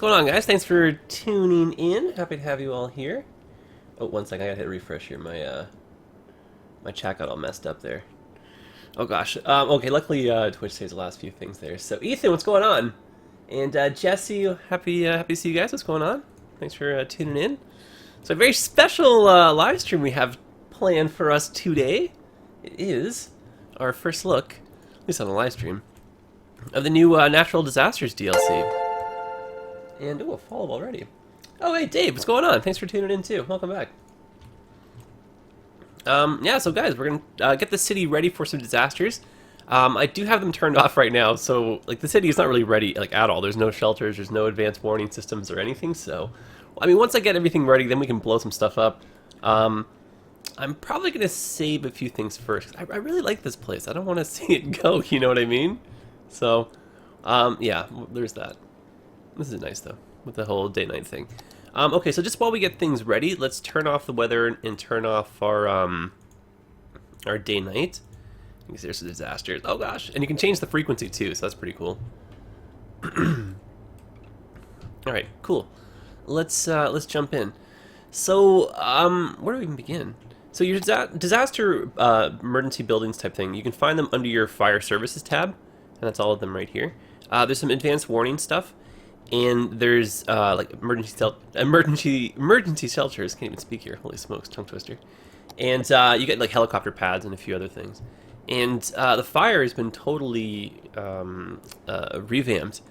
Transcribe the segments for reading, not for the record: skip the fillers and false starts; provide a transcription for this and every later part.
going on, guys? Thanks for tuning in. Happy to have you all here. Oh, one second, I gotta hit refresh here. My chat got all messed up there. Oh gosh. Okay, luckily Twitch saves the last few things there. So Ethan, what's going on? And Jesse, happy to see you guys. What's going on? Thanks for tuning in. So a very special live stream we have planned for us today. It is our first look, at least on the live stream, of the new Natural Disasters DLC. And oh, a follow already. Oh hey Dave, what's going on? Thanks for tuning in too. Welcome back. Yeah, so guys, we're gonna get the city ready for some disasters. I do have them turned off right now, so like the city is not really ready like at all. There's no shelters, there's no advanced warning systems or anything. So, I mean, once I get everything ready, then we can blow some stuff up. I'm probably gonna save a few things first. I really like this place. I don't want to see it go. You know what I mean? So, yeah, there's that. This is nice though, with the whole day-night thing. Okay, so just while we get things ready, let's turn off the weather and turn off our day-night. Because there's some disasters. Oh gosh, and you can change the frequency too, so that's pretty cool. All right, cool. Let's jump in. So, where do we even begin? So your disaster emergency buildings type thing, you can find them under your fire services tab, and that's all of them right here. There's some advanced warning stuff. And there's like emergency shelters. Can't even speak here. Holy smokes, tongue twister. And you get like helicopter pads and a few other things. And the fire has been totally revamped.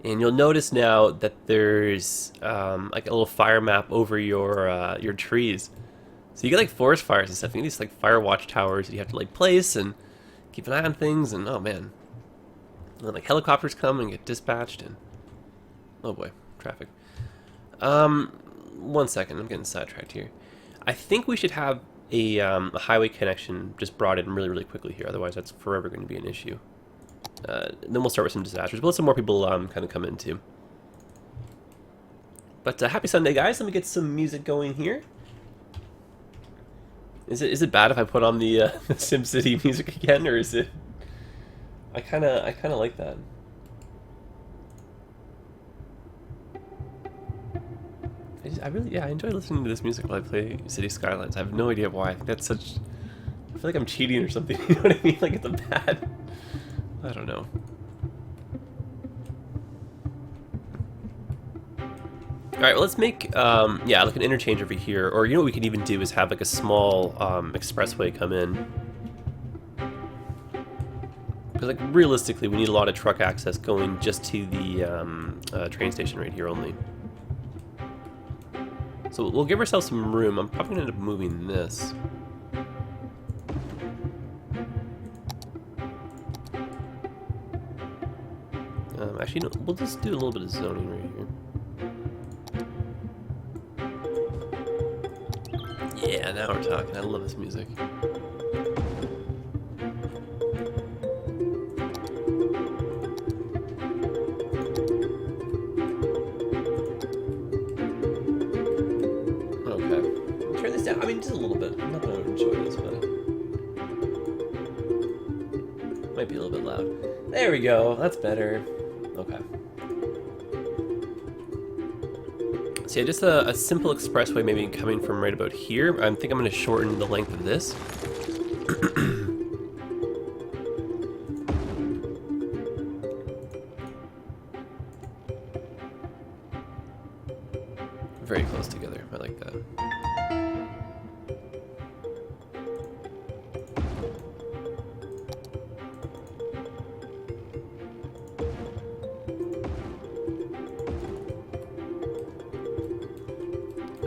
And you'll notice now that there's like a little fire map over your trees. So you get like forest fires and stuff. You get these like fire watch towers that you have to like place and keep an eye on things. And oh man, and then, like helicopters come and get dispatched and. Oh boy, traffic. 1 second, I'm getting sidetracked here. I think we should have a highway connection just brought in really, really quickly here. Otherwise, that's forever going to be an issue. Then we'll start with some disasters. We'll let some more people kind of come in too. But happy Sunday, guys. Let me get some music going here. Is it bad if I put on the SimCity music again, or is it? I kind of like that. I enjoy listening to this music while I play City Skylines. I have no idea why. I think that's such... I feel like I'm cheating or something, you know what I mean? Like it's a bad... I don't know. Alright, well let's make, yeah, like an interchange over here. Or you know what we could even do is have like a small expressway come in. Because like realistically we need a lot of truck access going just to the train station right here only. So we'll give ourselves some room. I'm probably going to end up moving this. Actually, no, we'll just do a little bit of zoning right here. Yeah, now we're talking. I love this music. I mean, just a little bit. I'm not going to enjoy this, but might be a little bit loud. There we go. That's better. Okay. So yeah, just a simple expressway maybe coming from right about here. I think I'm going to shorten the length of this. Very close together. I like that.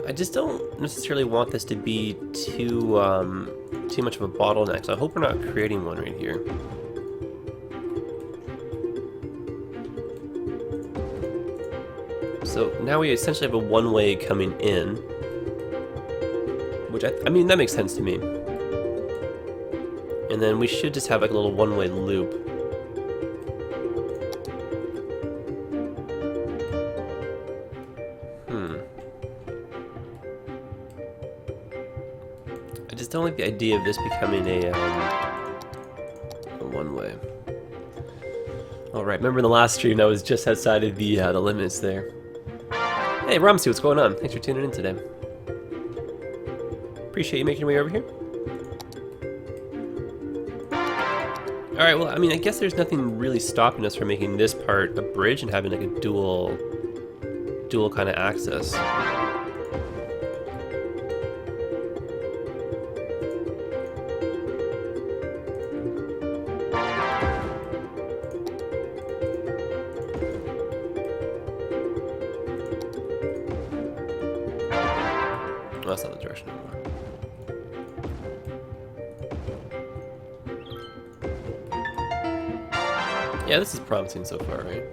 I just don't necessarily want this to be too much of a bottleneck, so I hope we're not creating one right here. So now we essentially have a one-way coming in, which I mean, that makes sense to me. And then we should just have like a little one-way loop. I just don't like the idea of this becoming a one-way. All right, remember in the last stream I was just outside of the limits there. Hey, Rumsey, what's going on? Thanks for tuning in today. Appreciate you making your way over here. Alright, well, I mean, I guess there's nothing really stopping us from making this part a bridge and having like a dual kind of access. Oh, that's not the direction anymore. Yeah, this is promising so far, right?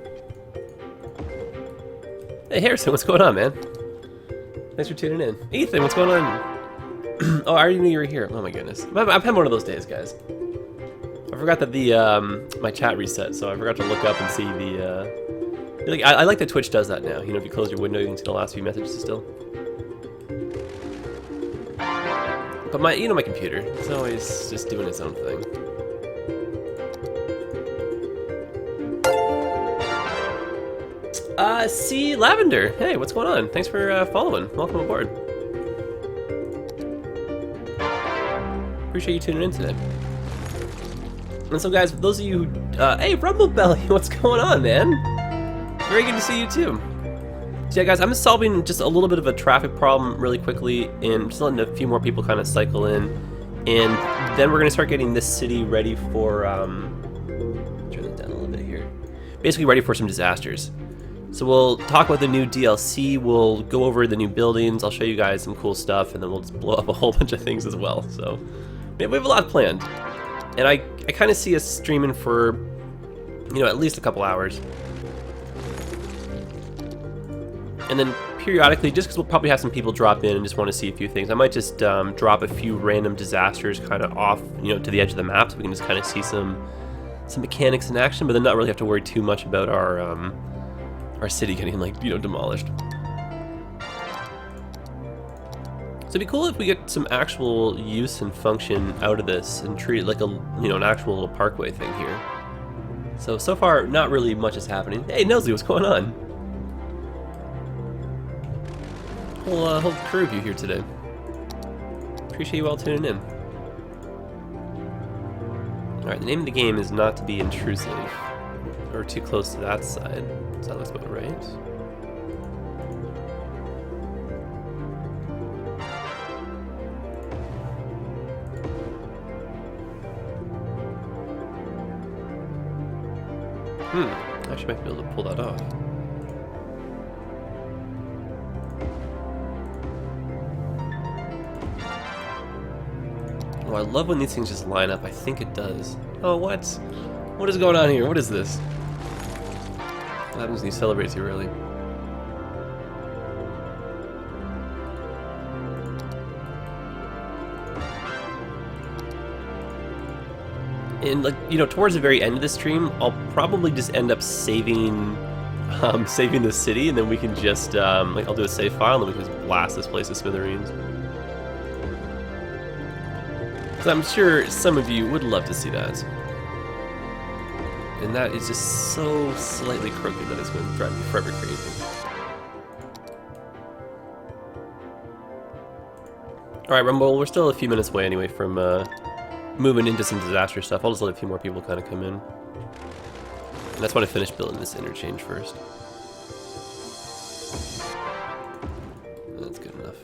Hey, Harrison, what's going on, man? Thanks for tuning in. Ethan, what's going on? Oh, I already knew you were here. Oh my goodness. I've had one of those days, guys. I forgot that the my chat reset, so I forgot to look up and see the like, I like that Twitch does that now. You know, if you close your window, you can see the last few messages still. But my computer, it's always just doing its own thing. C Lavender, hey, what's going on? Thanks for following. Welcome aboard. Appreciate you tuning in today. And so, guys, for those of you who, hey, Rumblebelly, what's going on, man? Very good to see you too. So yeah, guys, I'm solving just a little bit of a traffic problem really quickly, and just letting a few more people kind of cycle in, and then we're gonna start getting this city ready for turn that down a little bit here. Basically, ready for some disasters. So we'll talk about the new DLC, we'll go over the new buildings, I'll show you guys some cool stuff, and then we'll just blow up a whole bunch of things as well. So we have a lot planned. And I kind of see us streaming for, you know, at least a couple hours. And then periodically, just because we'll probably have some people drop in and just want to see a few things, I might just drop a few random disasters kind of off, you know, to the edge of the map, so we can just kind of see some mechanics in action, but then not really have to worry too much about our city getting, like, you know, demolished. So it'd be cool if we get some actual use and function out of this and treat it like a, you know, an actual little parkway thing here. So far, not really much is happening. Hey, Nosy, what's going on? Whole crew of you here today. Appreciate you all tuning in. Alright, the name of the game is not to be intrusive or too close to that side. So that looks about right. I actually might be able to pull that off. Oh, I love when these things just line up. I think it does. Oh, what? What is going on here? What is this? What happens when you celebrate too early? And, like, you know, towards the very end of the stream, I'll probably just end up saving the city, and then we can just like, I'll do a save file, and then we can just blast this place to smithereens. Because I'm sure some of you would love to see that. And that is just so slightly crooked that it's going to drive me forever crazy. Alright, Rumble, we're still a few minutes away anyway from moving into some disaster stuff. I'll just let a few more people kind of come in. And that's when I finish building this interchange first. That's good enough.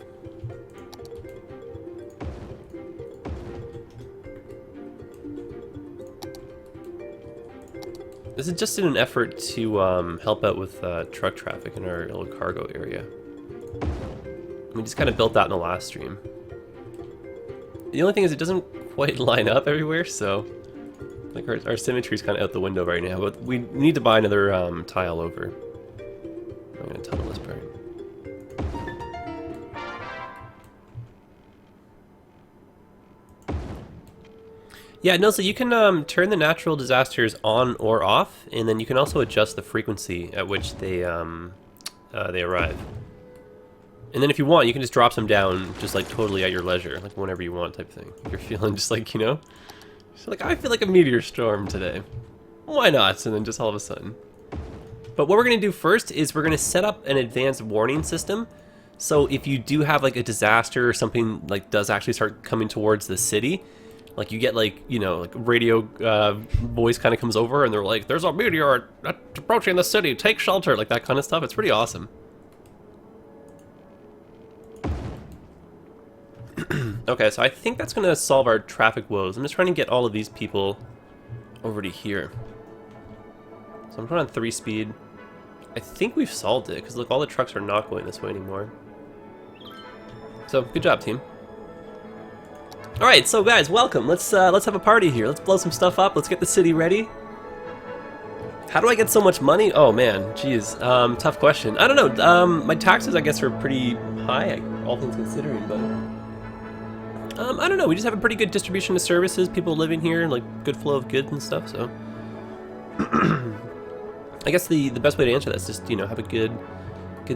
This is just in an effort to help out with truck traffic in our little cargo area. We just kind of built that in the last stream. The only thing is it doesn't quite line up everywhere, so like our symmetry's kind of out the window right now, but we need to buy another tile over. I'm going to tunnel this part. Yeah, no, so you can turn the natural disasters on or off, and then you can also adjust the frequency at which they arrive. And then if you want, you can just drop them down just like totally at your leisure, like whenever you want type thing. If you're feeling just like, you know, just like, I feel like a meteor storm today. Why not? And then just all of a sudden. But what we're going to do first is we're going to set up an advanced warning system. So if you do have like a disaster or something like does actually start coming towards the city, like you get like, you know, like radio voice kind of comes over and they're like, there's a meteor approaching the city, take shelter, like that kind of stuff. It's pretty awesome. Okay, so I think that's going to solve our traffic woes. I'm just trying to get all of these people over to here. So I'm putting on 3 speed. I think we've solved it, because look, all the trucks are not going this way anymore. So, good job, team. Alright, so guys, welcome. Let's have a party here. Let's blow some stuff up. Let's get the city ready. How do I get so much money? Oh man, jeez. Tough question. I don't know. My taxes, I guess, are pretty high, all things considering, but... I don't know. We just have a pretty good distribution of services, people living here, like good flow of goods and stuff, so... I guess the best way to answer that is just, you know, have a good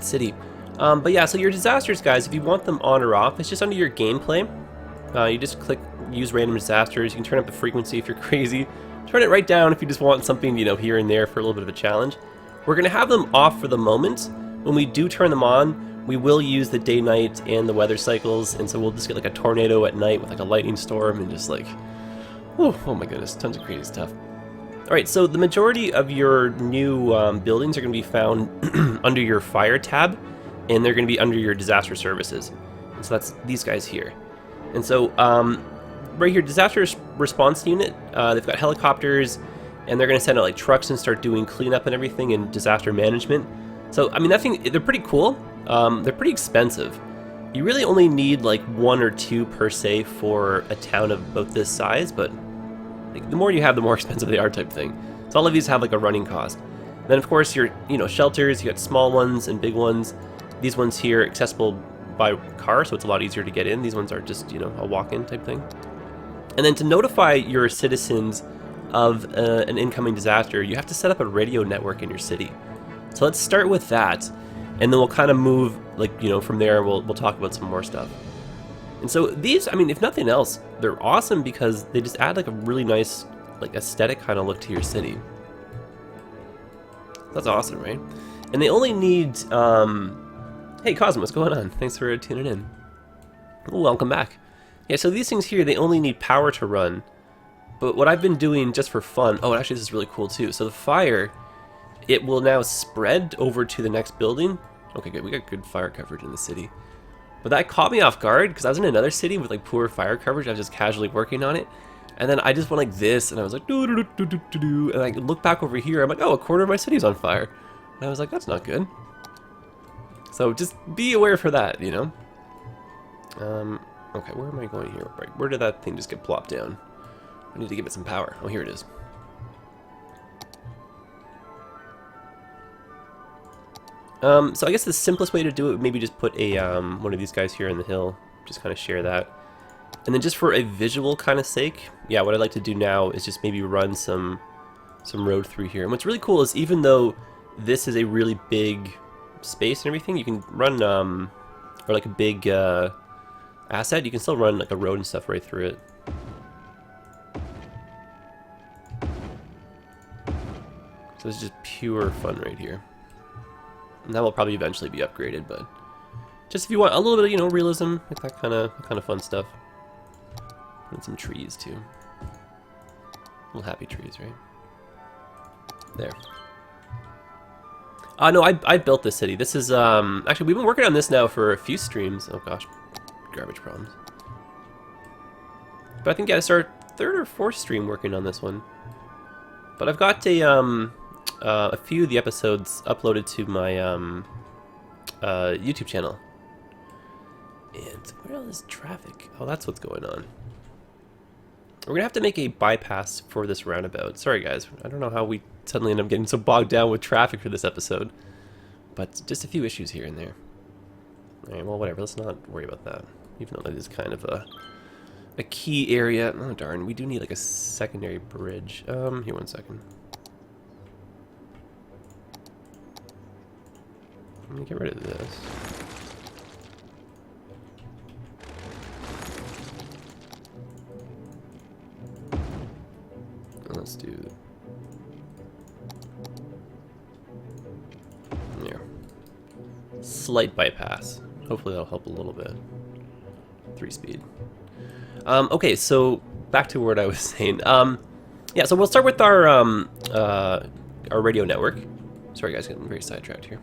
city. But yeah, so your disasters, guys, if you want them on or off, it's just under your gameplay. You just click use random disasters. You can turn up the frequency if you're crazy. Turn it right down if you just want something, you know, here and there for a little bit of a challenge. We're going to have them off for the moment. When we do turn them on, we will use the day-night and the weather cycles, and so we'll just get like a tornado at night with like a lightning storm and just like, oh my goodness, tons of crazy stuff. Alright, so the majority of your new buildings are going to be found under your fire tab, and they're going to be under your disaster services. And so that's these guys here. And so right here, disaster response unit, they've got helicopters, and they're going to send out like trucks and start doing cleanup and everything and disaster management. So, I mean, that thing, they're pretty cool. They're pretty expensive. You really only need like 1 or 2 per se for a town of about this size, but like, the more you have, the more expensive they are type thing. So all of these have like a running cost. And then of course your, you know, shelters, you got small ones and big ones. These ones here accessible by car, so it's a lot easier to get in. These ones are just, you know, a walk-in type thing. And then to notify your citizens of an incoming disaster, you have to set up a radio network in your city. So let's start with that, and then we'll kind of move, like, you know, from there we'll talk about some more stuff. And so these, I mean, if nothing else, they're awesome because they just add like a really nice, like, aesthetic kind of look to your city. That's awesome, right? And they only need, hey Cosmo, what's going on? Thanks for tuning in. Welcome back. Yeah, so these things here, they only need power to run. But what I've been doing just for fun, oh, actually this is really cool too. So the fire, it will now spread over to the next building. Okay, good, we got good fire coverage in the city. But that caught me off guard because I was in another city with like poor fire coverage. I was just casually working on it. And then I just went like this and I was like, doo doo doo doo doo doo. And I look back over here, I'm like, oh, a quarter of my city's on fire. And I was like, that's not good. So just be aware for that, you know? Okay, where am I going here? Right, where did that thing just get plopped down? I need to give it some power. Oh, here it is. So I guess the simplest way to do it would maybe just put a one of these guys here in the hill, just kind of share that. And then just for a visual kind of sake, yeah, what I'd like to do now is just maybe run some road through here. And what's really cool is even though this is a really big space and everything, you can run, or like a big asset, you can still run like a road and stuff right through it. So this is just pure fun right here. And that will probably eventually be upgraded, but just if you want a little bit of, you know, realism, like that kind of fun stuff. And some trees too. Little happy trees, right? There. No, I built this city. This is actually we've been working on this now for a few streams. Oh gosh, garbage problems. But I think yeah, I started 3rd or 4th stream working on this one. But I've got a few of the episodes uploaded to my YouTube channel. And where else is traffic? Oh, that's what's going on. We're gonna have to make a bypass for this roundabout. Sorry guys, I don't know how we suddenly end up getting so bogged down with traffic for this episode. But just a few issues here and there. Alright, well whatever, let's not worry about that. Even though that is kind of a key area. Oh darn, we do need like a secondary bridge. Here, 1 second. Let me get rid of this. Let's do slight bypass. Hopefully that'll help a little bit. 3-speed. Okay, so back to what I was saying. Yeah, so we'll start with our radio network. Sorry guys, getting very sidetracked here.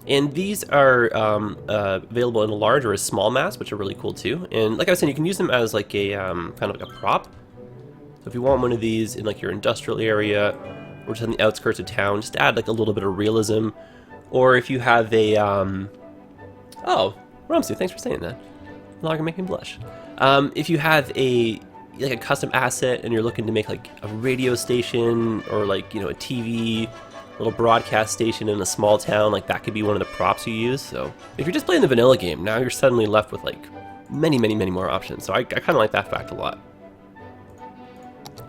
And these are available in a large or a small mast, which are really cool too. And like I was saying, you can use them as like a kind of like a prop. So if you want one of these in like your industrial area, or just on the outskirts of town, just add like a little bit of realism. Or if you have a oh, Ramsu, thanks for saying that. No longer make me blush. If you have a custom asset and you're looking to make like a radio station or like, you know, a TV, little broadcast station in a small town, like that could be one of the props you use. So if you're just playing the vanilla game, now you're suddenly left with like many more options. So I kind of like that fact a lot.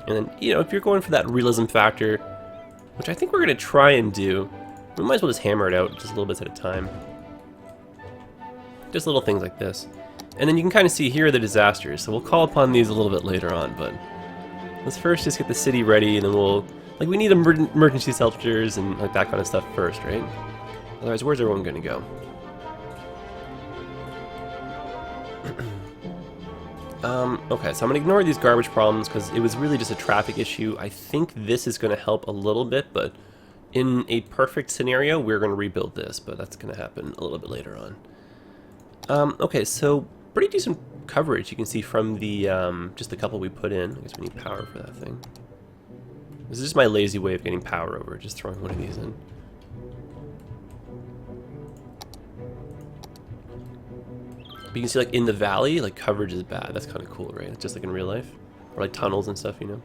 And then, you know, if you're going for that realism factor, which I think we're going to try and do, we might as well just hammer it out just a little bit at a time. Just little things like this. And then you can kind of see here are the disasters, so we'll call upon these a little bit later on, but let's first just get the city ready, and then we'll, like, we need emergency shelters and like that kind of stuff first, right? Otherwise, where's everyone gonna go? Okay, so I'm gonna ignore these garbage problems because it was really just a traffic issue. I think this is gonna help a little bit, but in a perfect scenario, we're gonna rebuild this, but that's gonna happen a little bit later on. Okay, so pretty decent coverage you can see from the just the couple we put in. I guess we need power for that thing. This is just my lazy way of getting power over, just throwing one of these in. But you can see like in the valley, like coverage is bad. That's kind of cool, right? Just like in real life. Or like tunnels and stuff, you know?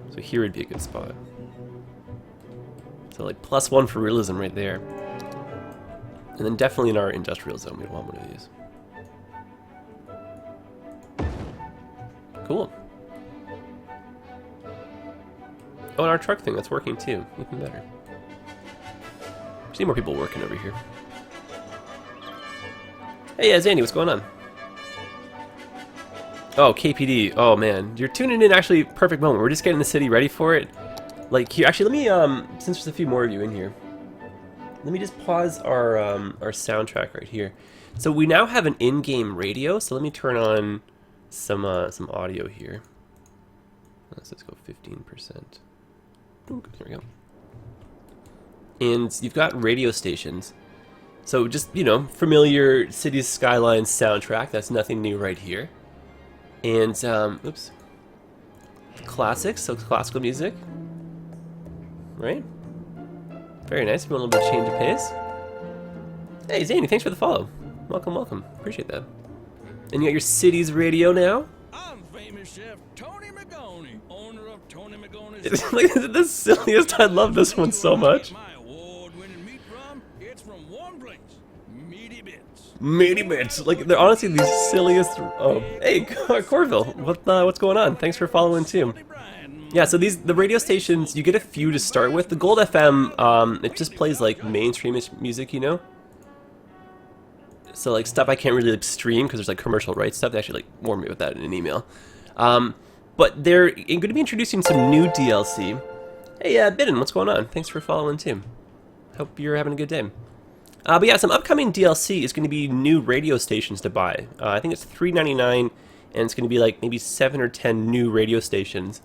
So here would be a good spot. So like +1 for realism right there. And then definitely in our industrial zone, we'd want one of these. Cool. Oh, and our truck thing, that's working too. Even better. See more people working over here. Hey, yeah, Zandy, what's going on? Oh, KPD. Oh, man. You're tuning in actually perfect moment. We're just getting the city ready for it. Like, here, actually, let me, since there's a few more of you in here, let me just pause our soundtrack right here. So we now have an in-game radio, so let me turn on some audio here. Let's go 15%. Ooh, there we go. And you've got radio stations. So just, you know, familiar Cities Skylines soundtrack. That's nothing new right here. And, oops. Classics, so classical music. Right? Very nice. If you want a little bit of change of pace. Hey, Zany, thanks for the follow. Welcome, welcome. Appreciate that. And you got your city's radio now? I'm famous chef Tony McGoney, owner of Tony McGoney's. It's like the silliest. I love this one so much. My award-winning meat from, it's from one place, Meaty Bits. Meaty Bits. Like, they're honestly the silliest. Oh, hey, Corville. What's going on? Thanks for following too. Yeah, so the radio stations, you get a few to start with. The Gold FM, it just plays like mainstream-ish music, you know? So like stuff I can't really like stream because there's like commercial rights stuff. They actually like warned me about that in an email. But they're going to be introducing some new DLC. Hey, Bidden, what's going on? Thanks for following too. Hope you're having a good day. But yeah, some upcoming DLC is going to be new radio stations to buy. I think it's $3.99, and it's going to be like maybe 7 or 10 new radio stations.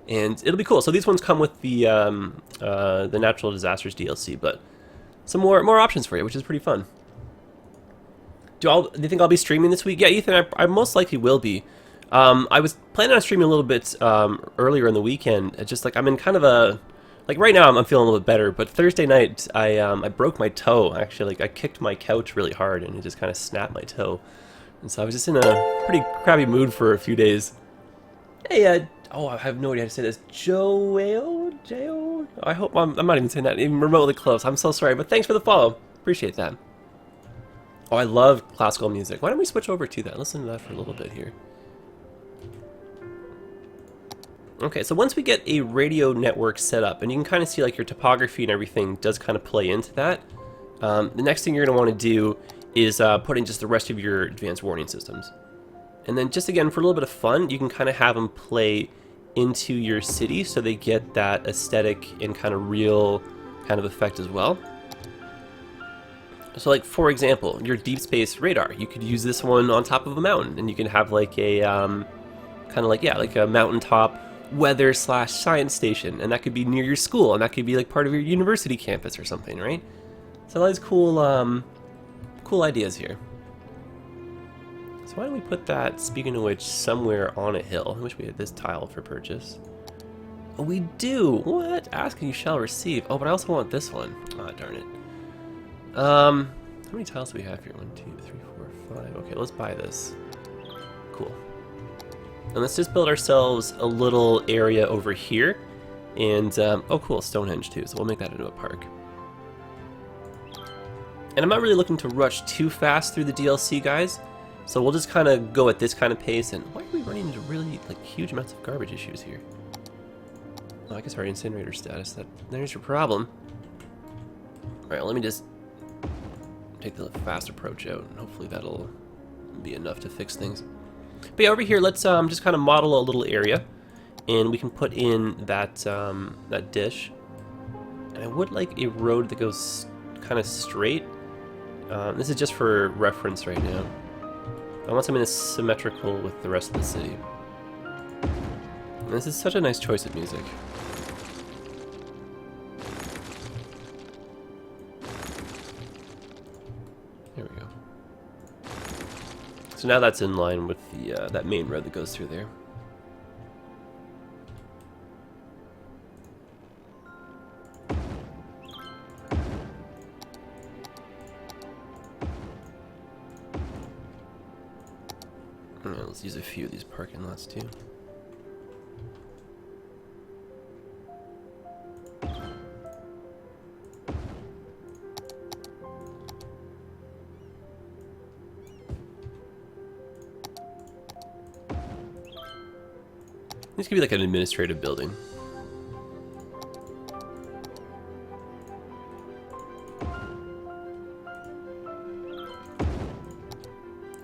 And it'll be cool. So these ones come with the Natural Disasters DLC, but some more options for you, which is pretty fun. Do you think I'll be streaming this week? Yeah, Ethan, I most likely will be. I was planning on streaming a little bit earlier in the weekend. It's just like I'm in kind of a like right now I'm feeling a little bit better. But Thursday night I broke my toe. Actually, like I kicked my couch really hard and it just kind of snapped my toe. And so I was just in a pretty crappy mood for a few days. Hey, oh, I have no idea how to say this. Joel? I hope I'm not even saying that even remotely close. I'm so sorry, but thanks for the follow. Appreciate that. Oh, I love classical music. Why don't we switch over to that? Listen to that for a little bit here. Okay, so once we get a radio network set up, and you can kind of see like your topography and everything does kind of play into that, the next thing you're going to want to do is put in just the rest of your advanced warning systems. And then just again, for a little bit of fun, you can kind of have them play into your city so they get that aesthetic and kind of real kind of effect as well. So like, for example, your deep space radar, you could use this one on top of a mountain, and you can have like a, kind of like, yeah, like a mountaintop weather / science station, and that could be near your school, and that could be like part of your university campus or something, right? So all these cool, cool ideas here. So why don't we put that, speaking of which, somewhere on a hill? I wish we had this tile for purchase. Oh, we do! What? Ask and you shall receive. Oh, but I also want this one. Ah, darn it. How many tiles do we have here? 1, 2, 3, 4, 5. Okay, let's buy this. Cool. And let's just build ourselves a little area over here. And, oh cool, Stonehenge too, so we'll make that into a park. And I'm not really looking to rush too fast through the DLC, guys. So we'll just kind of go at this kind of pace. And why are we running into really, like, huge amounts of garbage issues here? Oh, I guess our incinerator status, there's your problem. Alright, let me just take the fast approach out, and hopefully that'll be enough to fix things. But yeah, over here, let's just kind of model a little area, and we can put in that that dish. And I would like a road that goes kind of straight. This is just for reference right now. I want something that's symmetrical with the rest of the city. And this is such a nice choice of music. There we go. So now that's in line with the that main road that goes through there. Let's use a few of these parking lots too. This could be like an administrative building.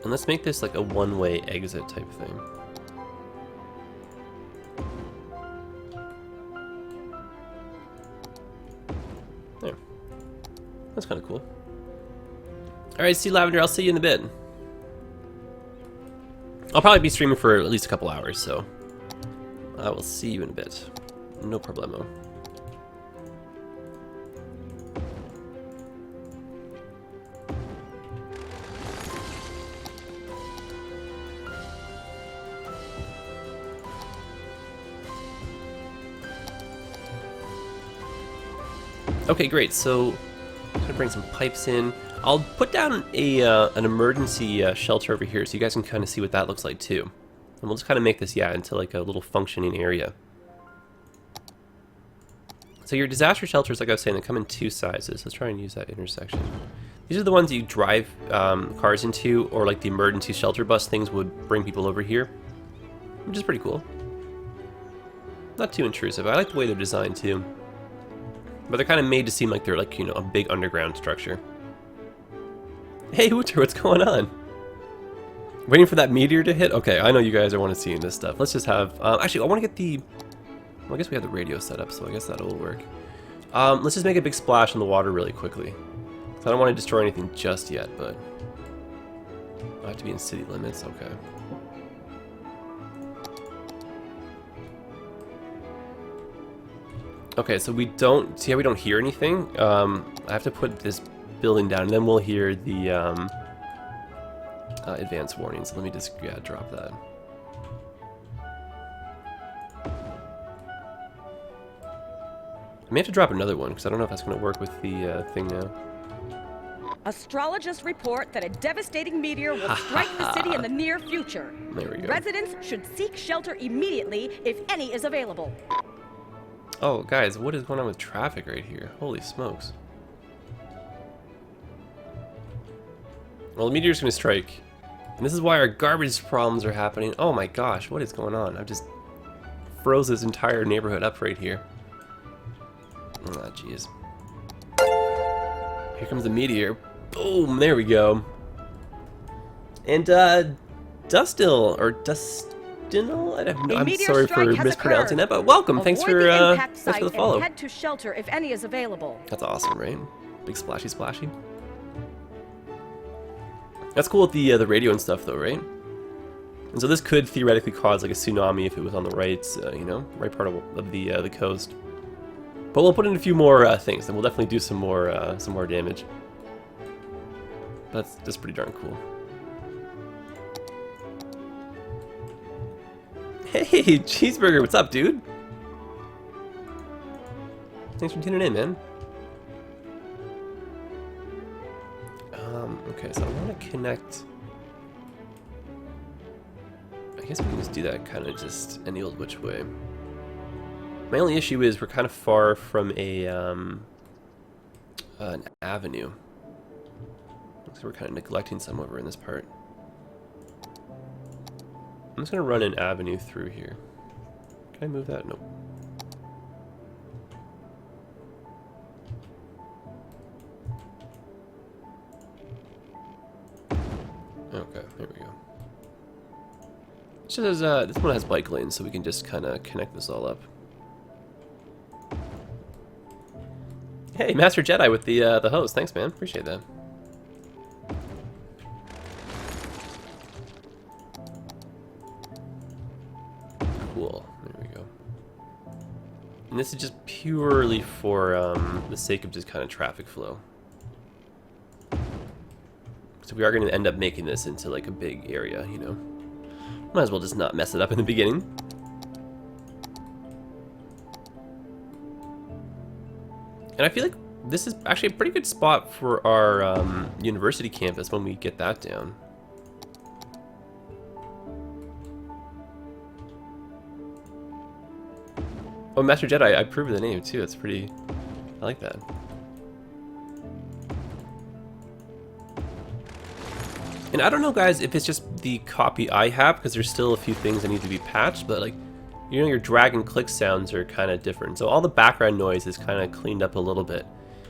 And let's make this like a one-way exit type thing. There. That's kind of cool. Alright, see Lavender, I'll see you in a bit. I'll probably be streaming for at least a couple hours, so I will see you in a bit. No problemo. Okay, great. So I'm gonna bring some pipes in. I'll put down a an emergency shelter over here, so you guys can kind of see what that looks like too. And we'll just kind of make this, yeah, into like a little functioning area. So your disaster shelters, like I was saying, they come in two sizes. Let's try and use that intersection. These are the ones you drive cars into, or like the emergency shelter bus things would bring people over here, which is pretty cool. Not too intrusive. I like the way they're designed too. But they're kind of made to seem like they're like, you know, a big underground structure. Hey, Wooter, what's going on? Waiting for that meteor to hit? Okay, I know you guys are want to see this stuff. Let's just have... actually, I want to get the... Well, I guess we have the radio set up, so I guess that'll work. Let's just make a big splash in the water really quickly. I don't want to destroy anything just yet, but... I have to be in city limits? Okay. Okay, so we don't... See how we don't hear anything? I have to put this building down, and then we'll hear the advanced warnings. So let me just drop that. I may have to drop another one, because I don't know if that's going to work with the thing now. Astrologists report that a devastating meteor will strike the city in the near future. There we go. Residents should seek shelter immediately if any is available. Oh, guys, what is going on with traffic right here? Holy smokes. Well, the meteor's going to strike. And this is why our garbage problems are happening. Oh my gosh, what is going on? I've just froze this entire neighborhood up right here. Oh, jeez. Here comes the meteor. Boom, there we go. And, Dustil, or Dustinal? I have no, I'm sorry for mispronouncing that, but welcome. Thanks for the follow. Head to shelter if any is available. That's awesome, right? Big splashy splashy. That's cool with the radio and stuff, though, right? And so this could theoretically cause like a tsunami if it was on the right, you know, right part of the coast. But we'll put in a few more things, and we'll definitely do some more damage. That's pretty darn cool. Hey, Cheeseburger, what's up, dude? Thanks for tuning in, man. Okay, so I want to connect. I guess we can just do that kind of just any old which way. My only issue is we're kind of far from a an avenue. Looks like we're kind of neglecting some over in this part. I'm just going to run an avenue through here. Can I move that? Nope. Okay, there we go. It's just, this one has bike lanes, so we can just kind of connect this all up. Hey, Master Jedi with the host. Thanks, man. Appreciate that. Cool. There we go. And this is just purely for the sake of just kind of traffic flow. So we are going to end up making this into like a big area, you know. Might as well just not mess it up in the beginning. And I feel like this is actually a pretty good spot for our university campus when we get that down. Oh, Master Jedi, I approve of the name too. It's pretty... I like that. And I don't know, guys, if it's just the copy I have, because there's still a few things that need to be patched, but like, you know, your drag and click sounds are kind of different. So all the background noise is kind of cleaned up a little bit.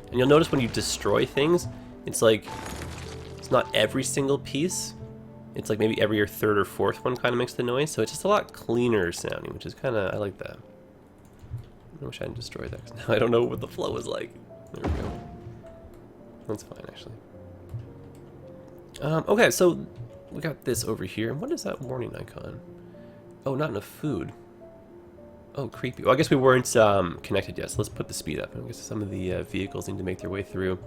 And you'll notice when you destroy things, it's like, it's not every single piece. It's like maybe every third or fourth one kind of makes the noise. So it's just a lot cleaner sounding, which is kind of, I like that. I wish I hadn't destroyed that, because now I don't know what the flow is like. There we go. That's fine, actually. Okay, so we got this over here. What is that warning icon? Oh, not enough food. Oh, creepy. Well, I guess we weren't connected yet, so let's put the speed up. I guess some of the vehicles need to make their way through.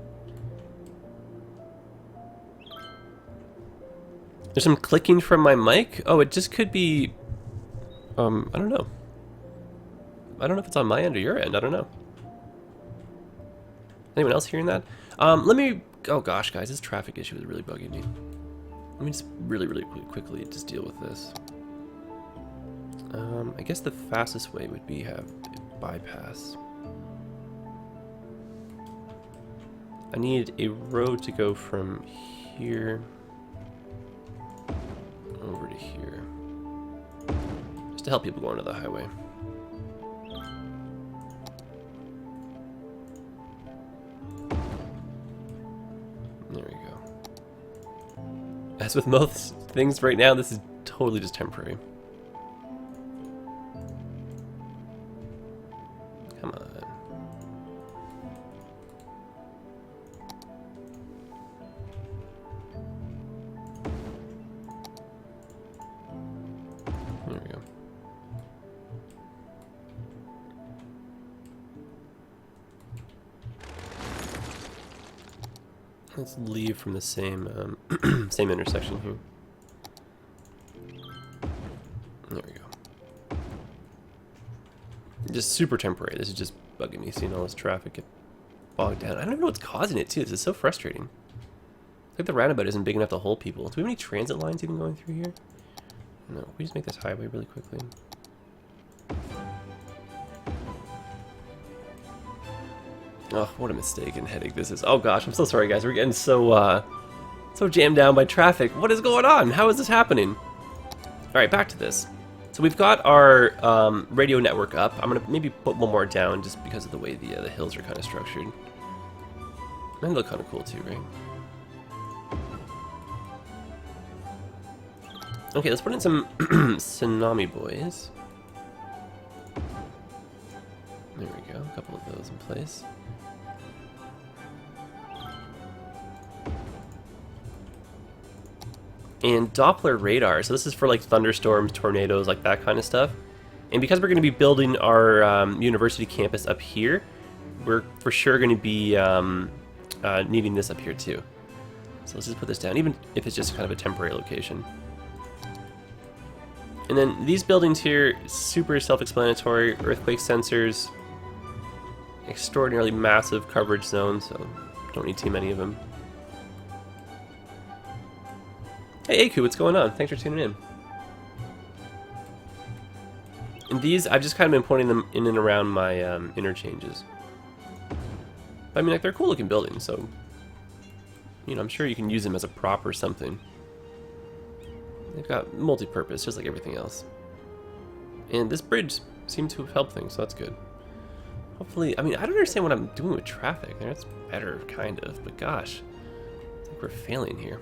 There's some clicking from my mic. Oh, it just could be... I don't know. I don't know if it's on my end or your end. I don't know. Anyone else hearing that? Let me... Oh gosh, guys, this traffic issue is really bugging me. Let me just really quickly just deal with this. I guess the fastest way would be have a bypass. I need a road to go from here over to here, just to help people go onto the highway. There we go. As with most things right now, this is totally just temporary. Come on. There we go. Let's leave from the same same intersection here. There we go. Just super temporary. This is just bugging me, seeing all this traffic get bogged down. I don't know what's causing it too. This is so frustrating. It's like the roundabout isn't big enough to hold people. Do we have any transit lines even going through here? No. We just make this highway really quickly. Oh, what a mistaken headache this is. Oh gosh, I'm so sorry guys. We're getting so so jammed down by traffic. What is going on? How is this happening? Alright, back to this. So we've got our radio network up. I'm going to maybe put one more down just because of the way the hills are kind of structured. And they look kind of cool too, right? Okay, let's put in some Tsunami boys. There we go, a couple of those in place. and Doppler radar. So this is for like thunderstorms, tornadoes, like that kind of stuff. And because we're going to be building our university campus up here, we're for sure going to be needing this up here too. So let's just put this down, even if it's just kind of a temporary location. And then these buildings here, super self-explanatory. Earthquake sensors, extraordinarily massive coverage zones, so don't need too many of them. Hey Aku, what's going on? Thanks for tuning in. And these, I've just kind of been pointing them in and around my interchanges. I mean, like, they're cool looking buildings, so, you know, I'm sure you can use them as a prop or something. They've got multi-purpose, just like everything else. And this bridge seemed to have helped things, so that's good. Hopefully, I mean, I don't understand what I'm doing with traffic. That's better, kind of, but gosh, I think we're failing here.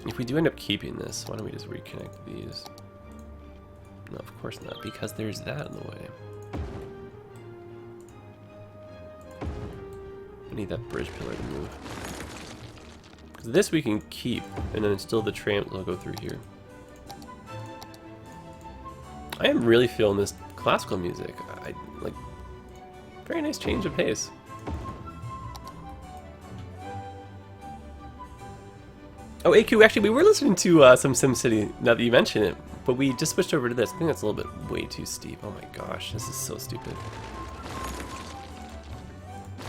If we do end up keeping this, why don't we just reconnect these? No, of course not, because there's that in the way. I need that bridge pillar to move. Because this we can keep, and then it's still the tram will go through here. I am really feeling this classical music. I like, very nice change of pace. Oh, AQ, actually, we were listening to some SimCity, now that you mention it, but we just switched over to this. I think that's a little bit way too steep. Oh my gosh, this is so stupid.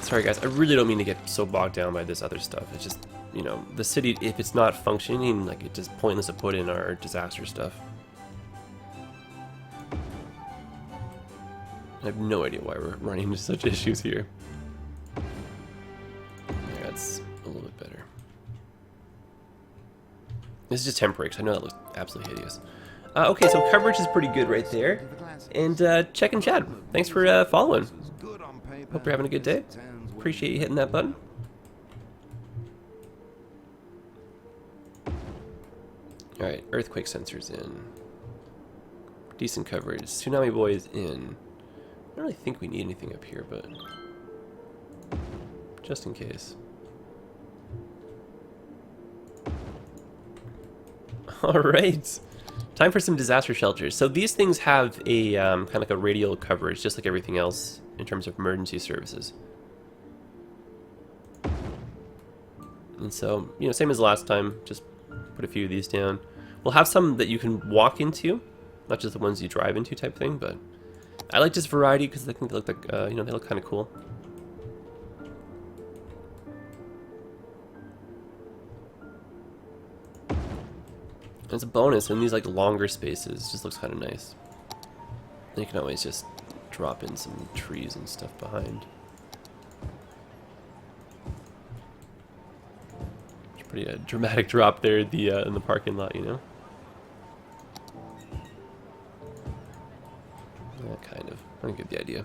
Sorry guys, I really don't mean to get so bogged down by this other stuff. It's just, you know, the city, if it's not functioning, like, it's just pointless to put in our disaster stuff. I have no idea why we're running into such issues here. Yeah, that's a little bit better. This is just temporary, because I know that looks absolutely hideous. Okay, so coverage is pretty good right there. And check and Chad, thanks for following. Hope you're having a good day. Appreciate you hitting that button. Alright, earthquake sensors in. Decent coverage. Tsunami boy is in. I don't really think we need anything up here, but just in case. Alright. Time for some disaster shelters. So these things have a kind of like a radial coverage, just like everything else in terms of emergency services. And so, you know, same as last time, just put a few of these down. We'll have some that you can walk into, not just the ones you drive into type thing, but I like this variety because I think they look like, you know, they look kind of cool. And it's a bonus in these like longer spaces, just looks kind of nice. And you can always just drop in some trees and stuff behind. It's pretty dramatic drop there in the parking lot, you know. Yeah, kind of. I get the idea.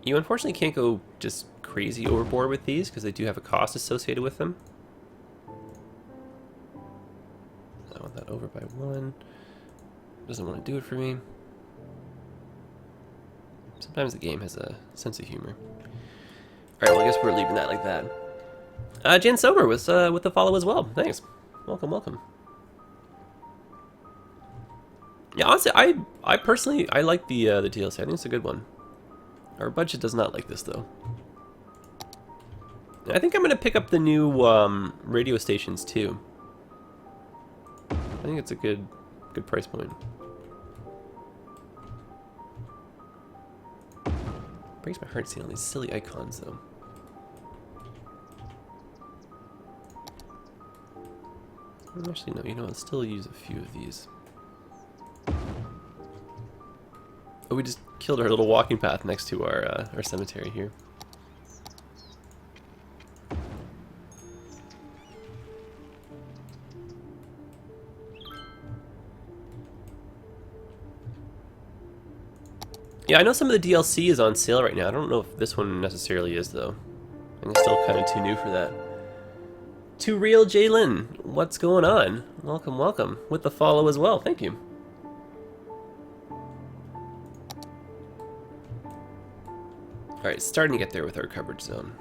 You unfortunately can't go just crazy overboard with these because they do have a cost associated with them. I want that over by 1. Doesn't want to do it for me. Sometimes the game has a sense of humor. Alright, well I guess we're leaving that like that. Jan Sober was with the follow as well. Thanks. Welcome, welcome. Yeah, honestly, I personally like the DLC. I think it's a good one. Our budget does not like this though. I think I'm gonna pick up the new radio stations too. I think it's a good price point. Breaks my heart seeing all these silly icons though. Actually, no. You know, I'll still use a few of these. Oh, we just killed our little walking path next to our cemetery here. Yeah, I know some of the DLC is on sale right now. I don't know if this one necessarily is, though. I think it's still kind of too new for that. To Real Jalen, what's going on? Welcome, welcome. With the follow as well. Thank you. Alright, starting to get there with our coverage zone.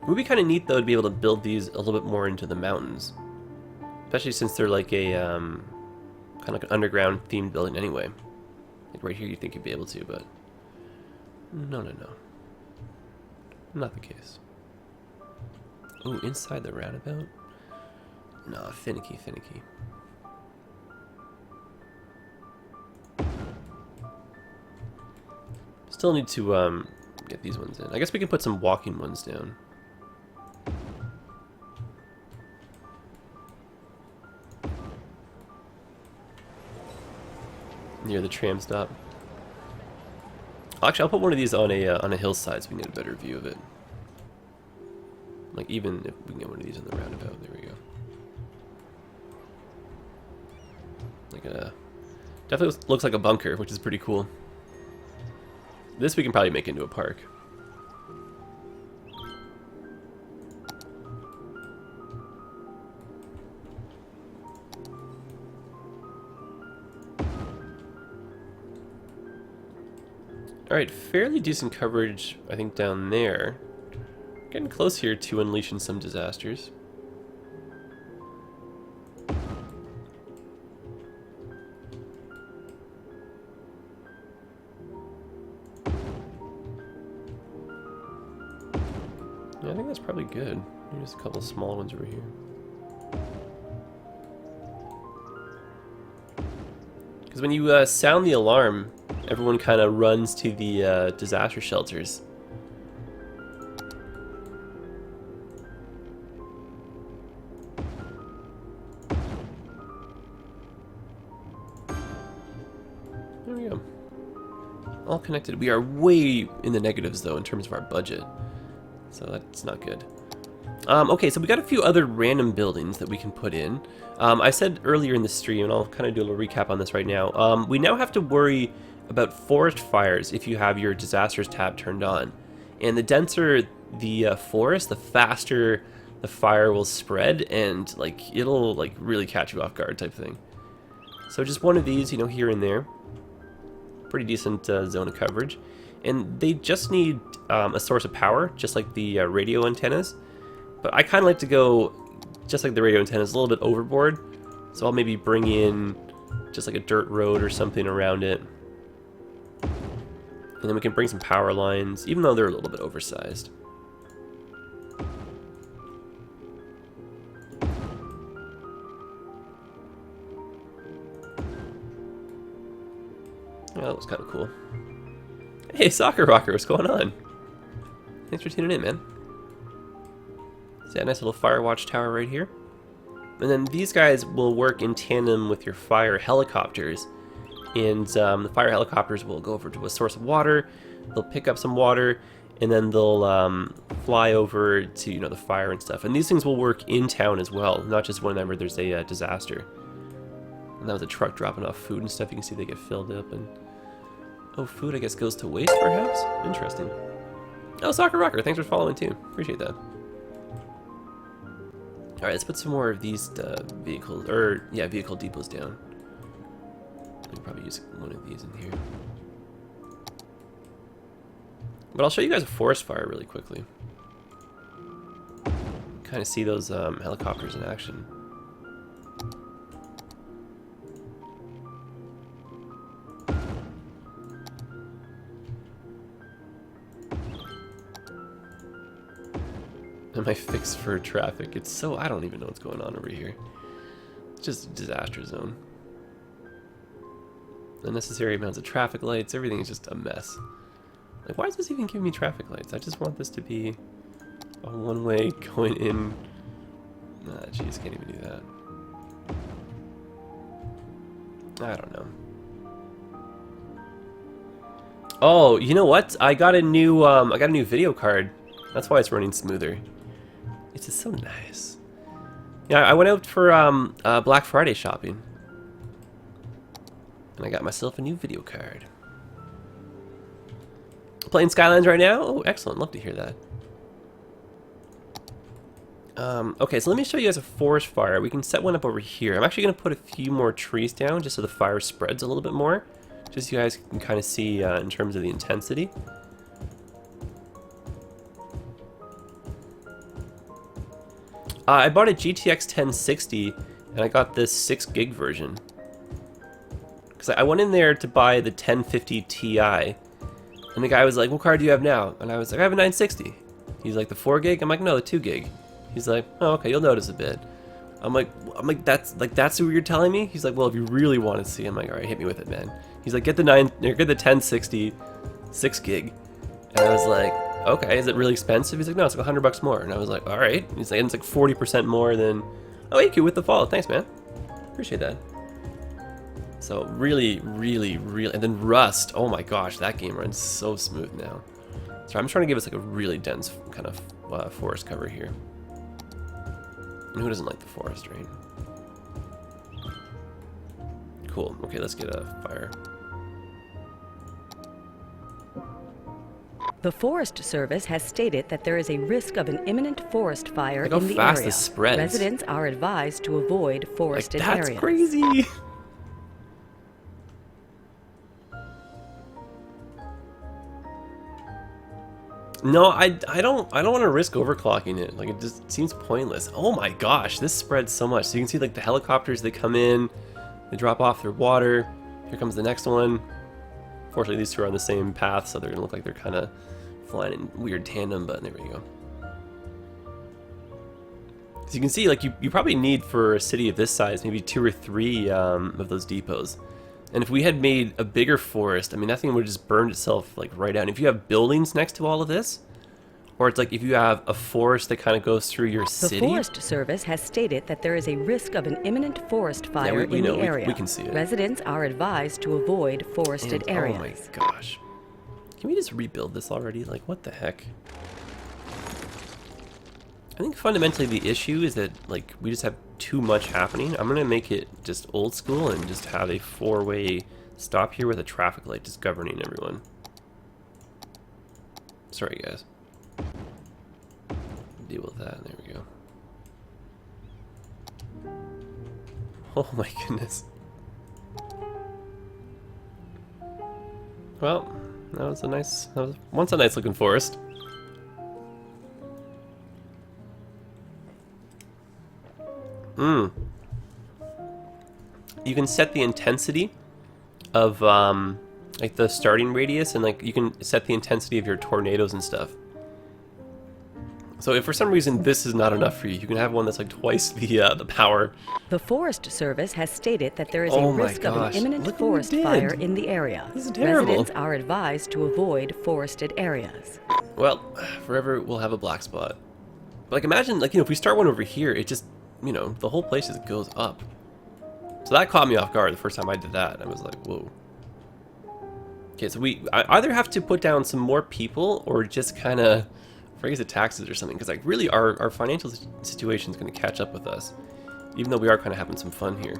It would be kind of neat, though, to be able to build these a little bit more into the mountains. Especially since they're like a, kind of like an underground themed building anyway. Like right here you'd think you'd be able to, but... No. Not the case. Ooh, inside the roundabout? Nah, finicky. Still need to get these ones in. I guess we can put some walking ones down. Near the tram stop. Actually, I'll put one of these on a hillside so we can get a better view of it. Like even if we can get one of these in the roundabout, there we go. Like a definitely looks like a bunker, which is pretty cool. This we can probably make into a park. Alright, fairly decent coverage, I think, down there. Getting close here to unleashing some disasters. Yeah, I think that's probably good. There's a couple small ones over here. Because when you sound the alarm, everyone kind of runs to the disaster shelters. There we go. All connected. We are way in the negatives, though, in terms of our budget. So that's not good. Okay, so we got a few other random buildings that we can put in. I said earlier in the stream, and I'll kind of do a little recap on this right now. We now have to worry about forest fires if you have your disasters tab turned on. And the denser the forest, the faster the fire will spread, and like it'll like really catch you off guard type thing. So just one of these, you know, here and there. Pretty decent zone of coverage. And they just need a source of power, just like the radio antennas. But I kind of like to go, just like the radio antennas, a little bit overboard. So I'll maybe bring in just like a dirt road or something around it. And then we can bring some power lines, even though they're a little bit oversized. Yeah, that was kind of cool. Hey, Soccer Rocker, what's going on? Thanks for tuning in, man. See that nice little fire watch tower right here? And then these guys will work in tandem with your fire helicopters. And the fire helicopters will go over to a source of water, they'll pick up some water, and then they'll fly over to, you know, the fire and stuff. And these things will work in town as well, not just whenever there's a disaster. And that was a truck dropping off food and stuff. You can see they get filled up. And oh, food, I guess, goes to waste, perhaps? Interesting. Oh, Soccer Rocker, thanks for following, too. Appreciate that. Alright, let's put some more of these vehicles, or, yeah, vehicle depots down. I can probably use one of these in here. But I'll show you guys a forest fire really quickly. Kind of see those helicopters in action. Am I fixed for traffic? It's so, I don't even know what's going on over here. It's just a disaster zone. Unnecessary amounts of traffic lights, everything is just a mess. Like, why is this even giving me traffic lights? I just want this to be a one-way going in. Nah, jeez, can't even do that. I don't know. Oh, you know what? I got a new video card. That's why it's running smoother. It's just so nice. Yeah, I went out for Black Friday shopping. And I got myself a new video card. Playing Skylines right now? Oh, excellent. Love to hear that. Okay, so let me show you guys a forest fire. We can set one up over here. I'm actually going to put a few more trees down just so the fire spreads a little bit more. Just so you guys can kind of see in terms of the intensity. I bought a GTX 1060, and I got this 6 gig version. Because I went in there to buy the 1050 Ti, and the guy was like, what card do you have now? And I was like, I have a 960. He's like, the 4 gig? I'm like, no, the 2 gig. He's like, oh, okay, you'll notice a bit. I'm like, that's what you're telling me? He's like, well, if you really want to see, I'm like, all right, hit me with it, man. He's like, get the 1060, 6 gig. And I was like, okay, is it really expensive? He's like, no, it's like $100 more. And I was like, all right. He's like, and it's like 40% more than, oh, AQ with the follow. Thanks, man. Appreciate that. So really, really, really, and then Rust. Oh my gosh, that game runs so smooth now. So I'm trying to give us like a really dense kind of forest cover here. And who doesn't like the forest, right? Cool. Okay, let's get a fire. The Forest Service has stated that there is a risk of an imminent forest fire Look how in the fast area. this spreads. Residents are advised to avoid forested Like, that's areas. crazy. No, I don't want to risk overclocking it. Like, it just seems pointless. Oh my gosh, this spreads so much. So you can see like the helicopters, they come in, they drop off their water. Here comes the next one. Fortunately, these two are on the same path, so they're gonna look like they're kind of flying in weird tandem, but there we go. So you can see, like, you probably need, for a city of this size, maybe 2 or 3 of those depots. And if we had made a bigger forest, I mean, that thing would have just burned itself, like, right out. And if you have buildings next to all of this, or it's like if you have a forest that kind of goes through your city. The Forest Service has stated that there is a risk of an imminent forest fire we in know, the area. we can see it. Residents are advised to avoid forested And, areas. oh my gosh. Can we just rebuild this already? Like, what the heck? I think fundamentally the issue is that, like, we just have too much happening. I'm gonna make it just old school and just have a 4-way stop here with a traffic light just governing everyone. Sorry, guys. Deal with that. There we go. Oh my goodness. Well, that was once a nice looking forest. You can set the intensity of like the starting radius, and like you can set the intensity of your tornadoes and stuff. So if for some reason this is not enough for you, you can have one that's like twice the power. The Forest Service has stated that there is Oh a my risk of gosh, an imminent look what we forest did. fire in the area. This is terrible. Residents are advised to avoid forested areas. Well, forever we'll have a black spot. But like imagine, like, you know, if we start one over here, it just, you know, the whole place just goes up. So that caught me off guard the first time I did that. I was like, whoa. Okay, so I either have to put down some more people or just kind of raise the taxes or something, because like really our financial situation is going to catch up with us, even though we are kind of having some fun here.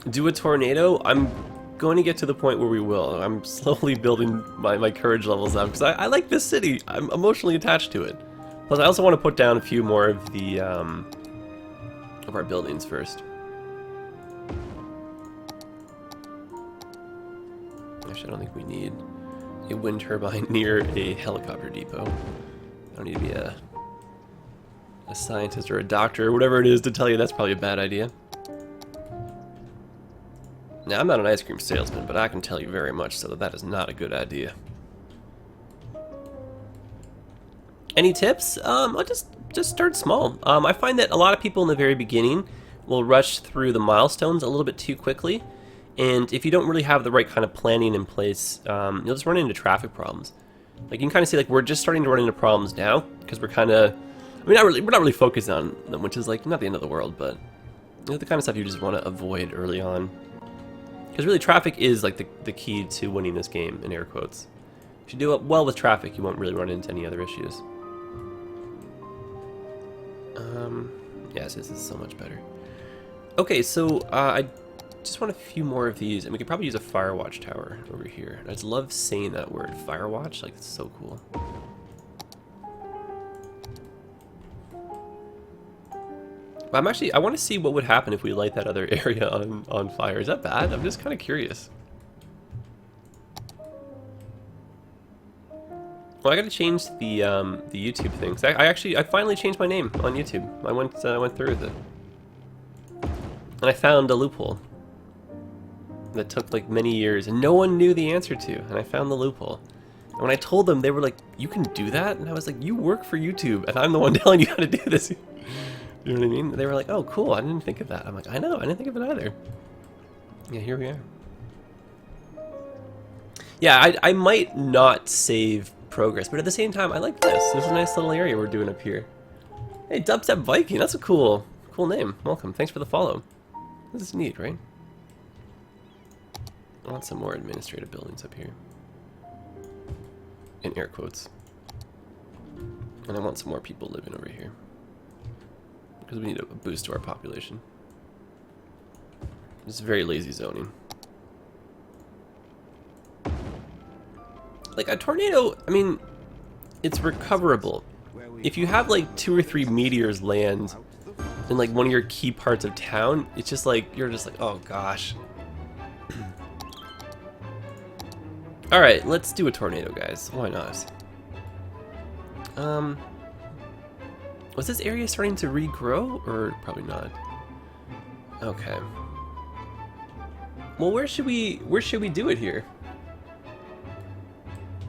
Do a tornado? I'm going to get to the point where we will. I'm slowly building my courage levels up, because I like this city. I'm emotionally attached to it. Plus I also want to put down a few more of the of our buildings first. Actually, I don't think we need a wind turbine near a helicopter depot. I don't need to be a scientist or a doctor or whatever it is to tell you that's probably a bad idea. Now, I'm not an ice cream salesman, but I can tell you very much so that that is not a good idea. Any tips? I'll just start small. I find that a lot of people in the very beginning will rush through the milestones a little bit too quickly. And if you don't really have the right kind of planning in place, you'll just run into traffic problems. Like you can kind of see, like we're just starting to run into problems now because we're kind of, I mean, we're not really focused on them, which is like not the end of the world, but you know, the kind of stuff you just want to avoid early on. Because really, traffic is like the key to winning this game, in air quotes. If you do it well with traffic, you won't really run into any other issues. Yes, this is so much better. Okay, so I just want a few more of these, and we could probably use a Firewatch tower over here. I just love saying that word, Firewatch, like it's so cool. But I want to see what would happen if we light that other area on fire. Is that bad? I'm just kind of curious. Well, I gotta change the YouTube thing. 'Cause I finally changed my name on YouTube. I went through with it, and I found a loophole that took like many years, and no one knew the answer to. And I found the loophole. And when I told them, they were like, "You can do that?" And I was like, "You work for YouTube, and I'm the one telling you how to do this." You know what I mean? They were like, "Oh, cool. I didn't think of that." I'm like, "I know. I didn't think of it either." Yeah, here we are. Yeah, I might not save progress, but at the same time, I like this. There's a nice little area we're doing up here. Hey, Dubstep Viking, that's a cool name. Welcome, thanks for the follow. This is neat, right? I want some more administrative buildings up here. In air quotes. And I want some more people living over here. Because we need a boost to our population. It's very lazy zoning. Like a tornado, I mean, it's recoverable. If you have like 2 or 3 meteors land in like one of your key parts of town, it's just like, you're just like, oh gosh. Alright, let's do a tornado, guys. Why not? Was this area starting to regrow, or probably not? Okay. Well, where should we do it here?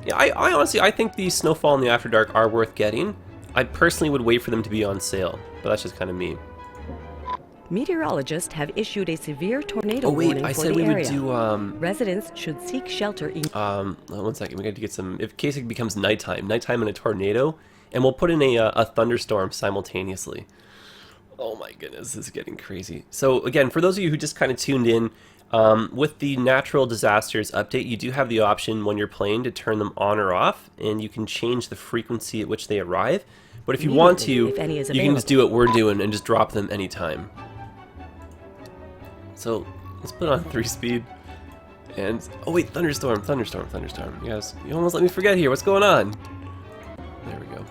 Yeah, I honestly, I think the Snowfall and the After Dark are worth getting. I personally would wait for them to be on sale, but that's just kind of me. Meteorologists have issued a severe tornado Oh wait, warning I for said the we area. would do Residents should seek shelter in... 1 second, we got to get some, in case it becomes nighttime and a tornado, and we'll put in a thunderstorm simultaneously. Oh my goodness, this is getting crazy. So again, for those of you who just kind of tuned in, with the natural disasters update, you do have the option when you're playing to turn them on or off, and you can change the frequency at which they arrive. But if you want to, if any is you can just do what we're doing and just drop them anytime. So let's put on 3 speed. And oh wait, thunderstorm. You guys, you almost let me forget here. What's going on? There we go.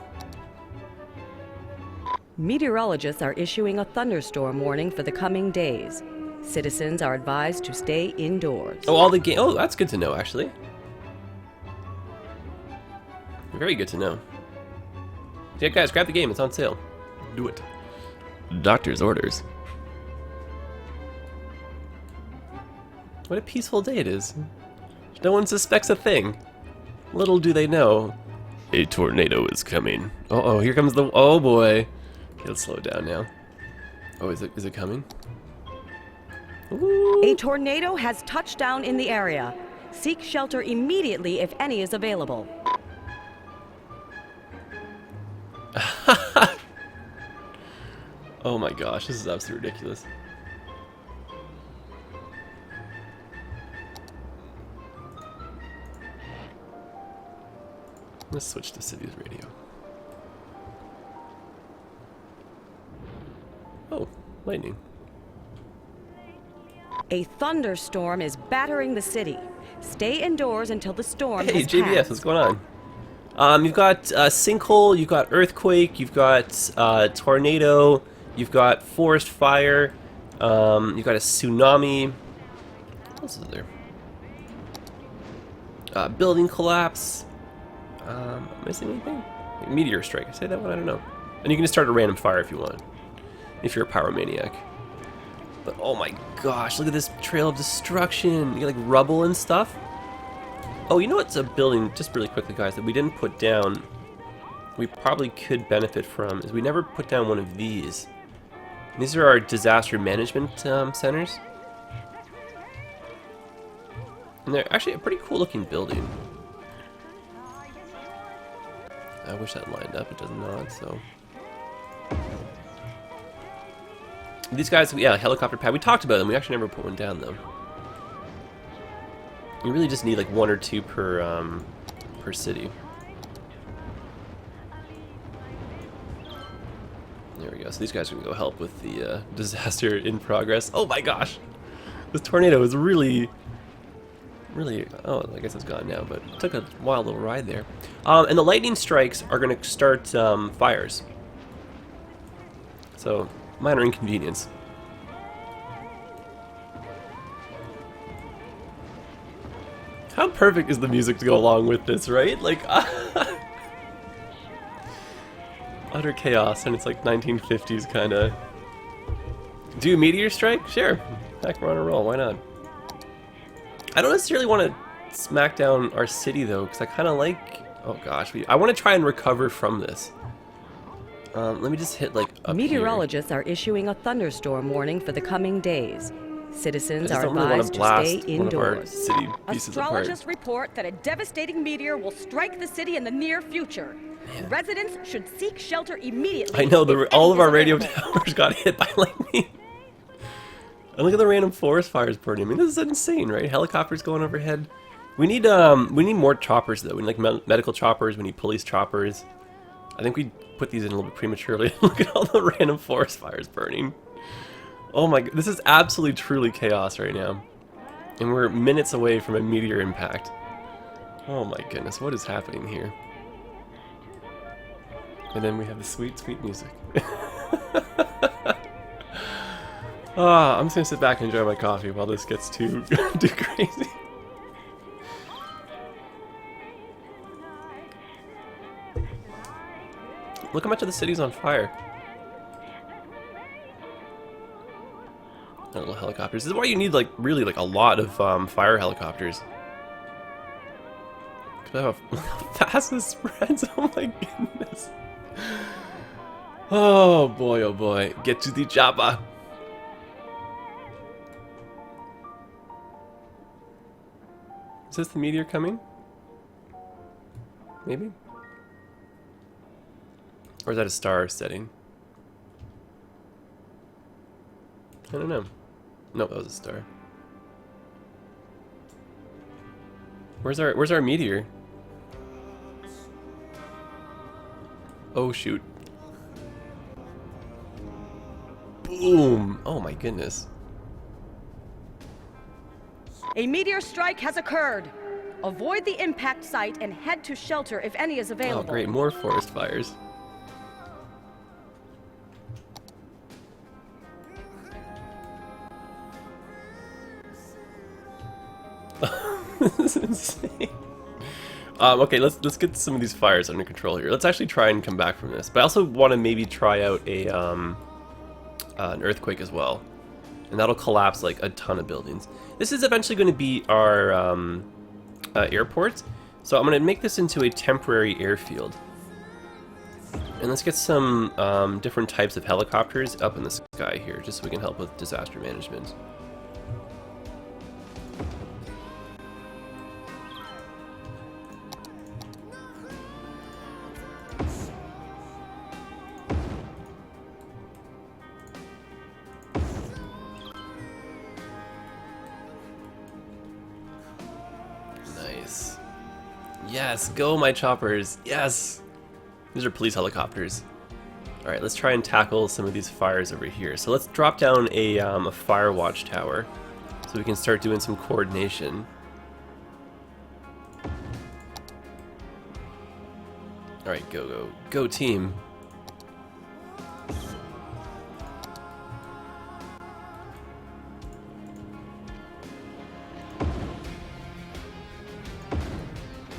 Meteorologists are issuing a thunderstorm warning for the coming days. Citizens are advised to stay indoors. Oh, all the game. Oh, that's good to know, actually. Very good to know. Yeah, guys, grab the game. It's on sale. Do it. Doctor's orders. What a peaceful day it is. No one suspects a thing. Little do they know, a tornado is coming. Uh-oh, here comes the... Oh, boy. Okay, let's slow it down now. Oh, is it coming? Ooh. A tornado has touched down in the area. Seek shelter immediately if any is available. Oh my gosh, this is absolutely ridiculous. Let's switch to City's radio. Oh, lightning. A thunderstorm is battering the city. Stay indoors until the storm Hey, has JBS, passed. what's going on? You've got Sinkhole, you've got Earthquake, you've got Tornado, you've got Forest Fire, you've got a Tsunami. What else is there? Building Collapse. Am I missing anything? Meteor Strike, I say that one? I don't know. And you can just start a random fire if you want, if you're a pyromaniac. But oh my gosh, look at this trail of destruction. You got like rubble and stuff. Oh, you know what's a building, just really quickly guys, that we didn't put down, we probably could benefit from, is we never put down one of these. These are our disaster management centers. And they're actually a pretty cool looking building. I wish that lined up, it does not, so. These guys, yeah, helicopter pad, we talked about them, we actually never put one down though. You really just need like 1 or 2 per city. There we go, so these guys are gonna go help with the disaster in progress. Oh my gosh! This tornado is really, oh, I guess it's gone now, but it took a wild little ride there. And the lightning strikes are gonna start fires. So, minor inconvenience. How perfect is the music to go along with this, right? Like, Utter chaos, and it's like 1950s kind of. Do a meteor strike? Sure. Heck, we're on a roll. Why not? I don't necessarily want to smack down our city though, because I kind of like. Oh gosh, I want to try and recover from this. Let me just hit like up Meteorologists here. are issuing a thunderstorm warning for the coming days. Citizens I are don't really want advised to to stay blast one of our indoors. city pieces Astrologists apart. report that a devastating meteor will strike the city in the near future. Residents should seek shelter immediately. I know if all any of our is radio available. towers got hit by lightning. And look at the random forest fires burning. I mean, this is insane, right? Helicopters going overhead. We need more choppers though. We need like medical choppers. We need police choppers. I think we put these in a little bit prematurely. Look at all the random forest fires burning. Oh my god, this is absolutely truly chaos right now. And we're minutes away from a meteor impact. Oh my goodness, what is happening here? And then we have the sweet, sweet music. I'm just gonna sit back and enjoy my coffee while this gets too crazy. Look how much of the city's on fire. Little helicopters. This is why you need like really like a lot of fire helicopters. Look how fast this spreads. Oh my goodness. Oh boy, oh boy. Get to the chopper. Is this the meteor coming? Maybe? Or is that a star setting? I don't know. No, that was a star. Where's our meteor? Oh shoot. Boom! Oh my goodness. A meteor strike has occurred. Avoid the impact site and head to shelter if any is Oh available. great, more forest fires. This is insane. Okay, let's get some of these fires under control here. Let's actually try and come back from this. But I also want to maybe try out a an earthquake as well, and that'll collapse like a ton of buildings. This is eventually going to be our airport, so I'm going to make this into a temporary airfield. And let's get some different types of helicopters up in the sky here, just so we can help with disaster management. Nice. Yes, go my choppers. Yes. These are police helicopters. All right, let's try and tackle some of these fires over here. So let's drop down a fire watch tower so we can start doing some coordination. All right, go team.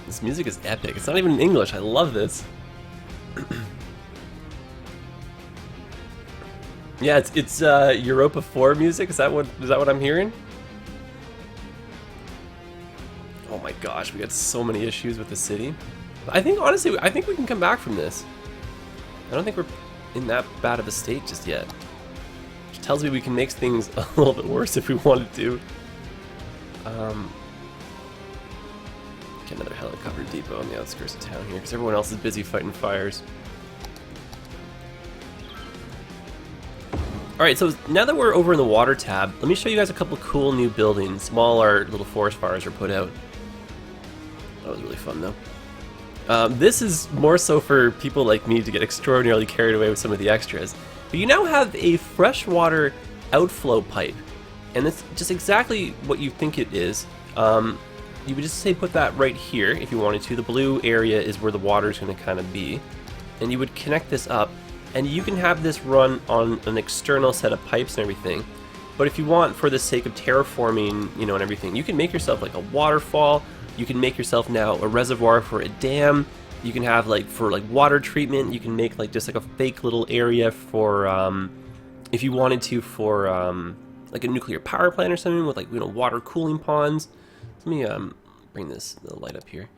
This music is epic. It's not even in English. I love this. Yeah, it's Europa 4 music. Is that what I'm hearing? Oh my gosh, we got so many issues with the city. I think honestly, I think we can come back from this. I don't think we're in that bad of a state just yet. Which tells me we can make things a little bit worse if we wanted to. Get another helicopter depot on the outskirts of town here, because everyone else is busy fighting fires. Alright, so now that we're over in the water tab, let me show you guys a couple cool new buildings while our little forest fires are put out. That was really fun though. This is more so for people like me to get extraordinarily carried away with some of the extras. But you now have a freshwater outflow pipe, and it's just exactly what you think it is. You would just say put that right here if you wanted to. The blue area is where the water is going to kind of be, and you would connect this up, and you can have this run on an external set of pipes and everything. But if you want, for the sake of terraforming, you know, and everything, you can make yourself like a waterfall. You can make yourself now a reservoir for a dam. You can have like for like water treatment. You can make like just like a fake little area for if you wanted to for like a nuclear power plant or something with like water cooling ponds. Let me bring this the light up here.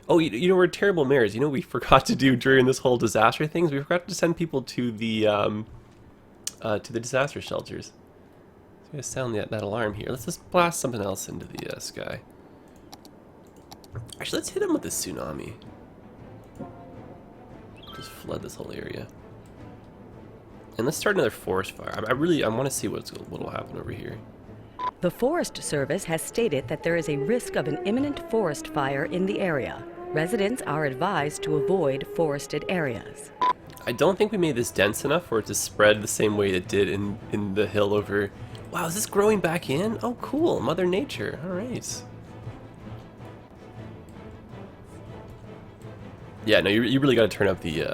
Oh, you know we're terrible mayors. You know what we forgot to do during this whole disaster thing? We forgot to send people to the disaster shelters. So I'm gonna sound that alarm here. Let's just blast something else into the sky. Actually, let's hit them with the tsunami. Just flood this whole area. And let's start another forest fire. I want to see what'll happen over here. The Forest Service has stated that there is a risk of an imminent forest fire in the area. Residents are advised to avoid forested areas. I don't think we made this dense enough for it to spread the same way it did in the hill over. Wow, is this growing back in? Oh, cool. Mother Nature. All right. Yeah, no, you really got to turn up the,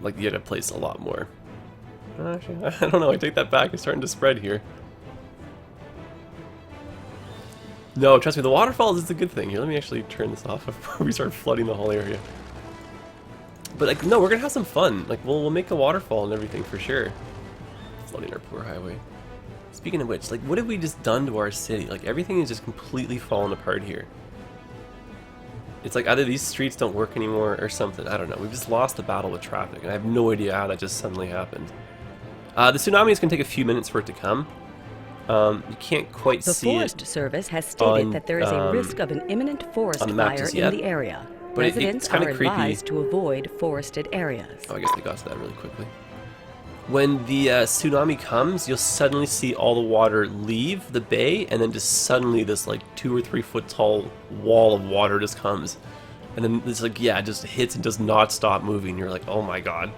like the other place a lot more. Actually, I don't know, I take that back, it's starting to spread here. No, trust me, the waterfalls is a good thing. Here, let me actually turn this off before we start flooding the whole area. But like, no, we're gonna have some fun. Like, we'll make a waterfall and everything for sure. Flooding our poor highway. Speaking of which, like, what have we just done to our city? Like, everything is just completely fallen apart here. It's like either these streets don't work anymore or something. I don't know. We've just lost the battle with traffic, and I have no idea how that just suddenly happened. The tsunami is going to take a few minutes for it to come. You can't quite see it. The Forest Service has stated that there is a risk of an imminent forest fire in the area. But Residents it's kind are of creepy. advised to avoid forested areas. Oh, I guess they got to that really quickly. When the tsunami comes, you'll suddenly see all the water leave the bay, and then just suddenly this like 2 or 3 foot tall wall of water just comes. And then it's like, yeah, it just hits and does not stop moving. You're like, oh my god.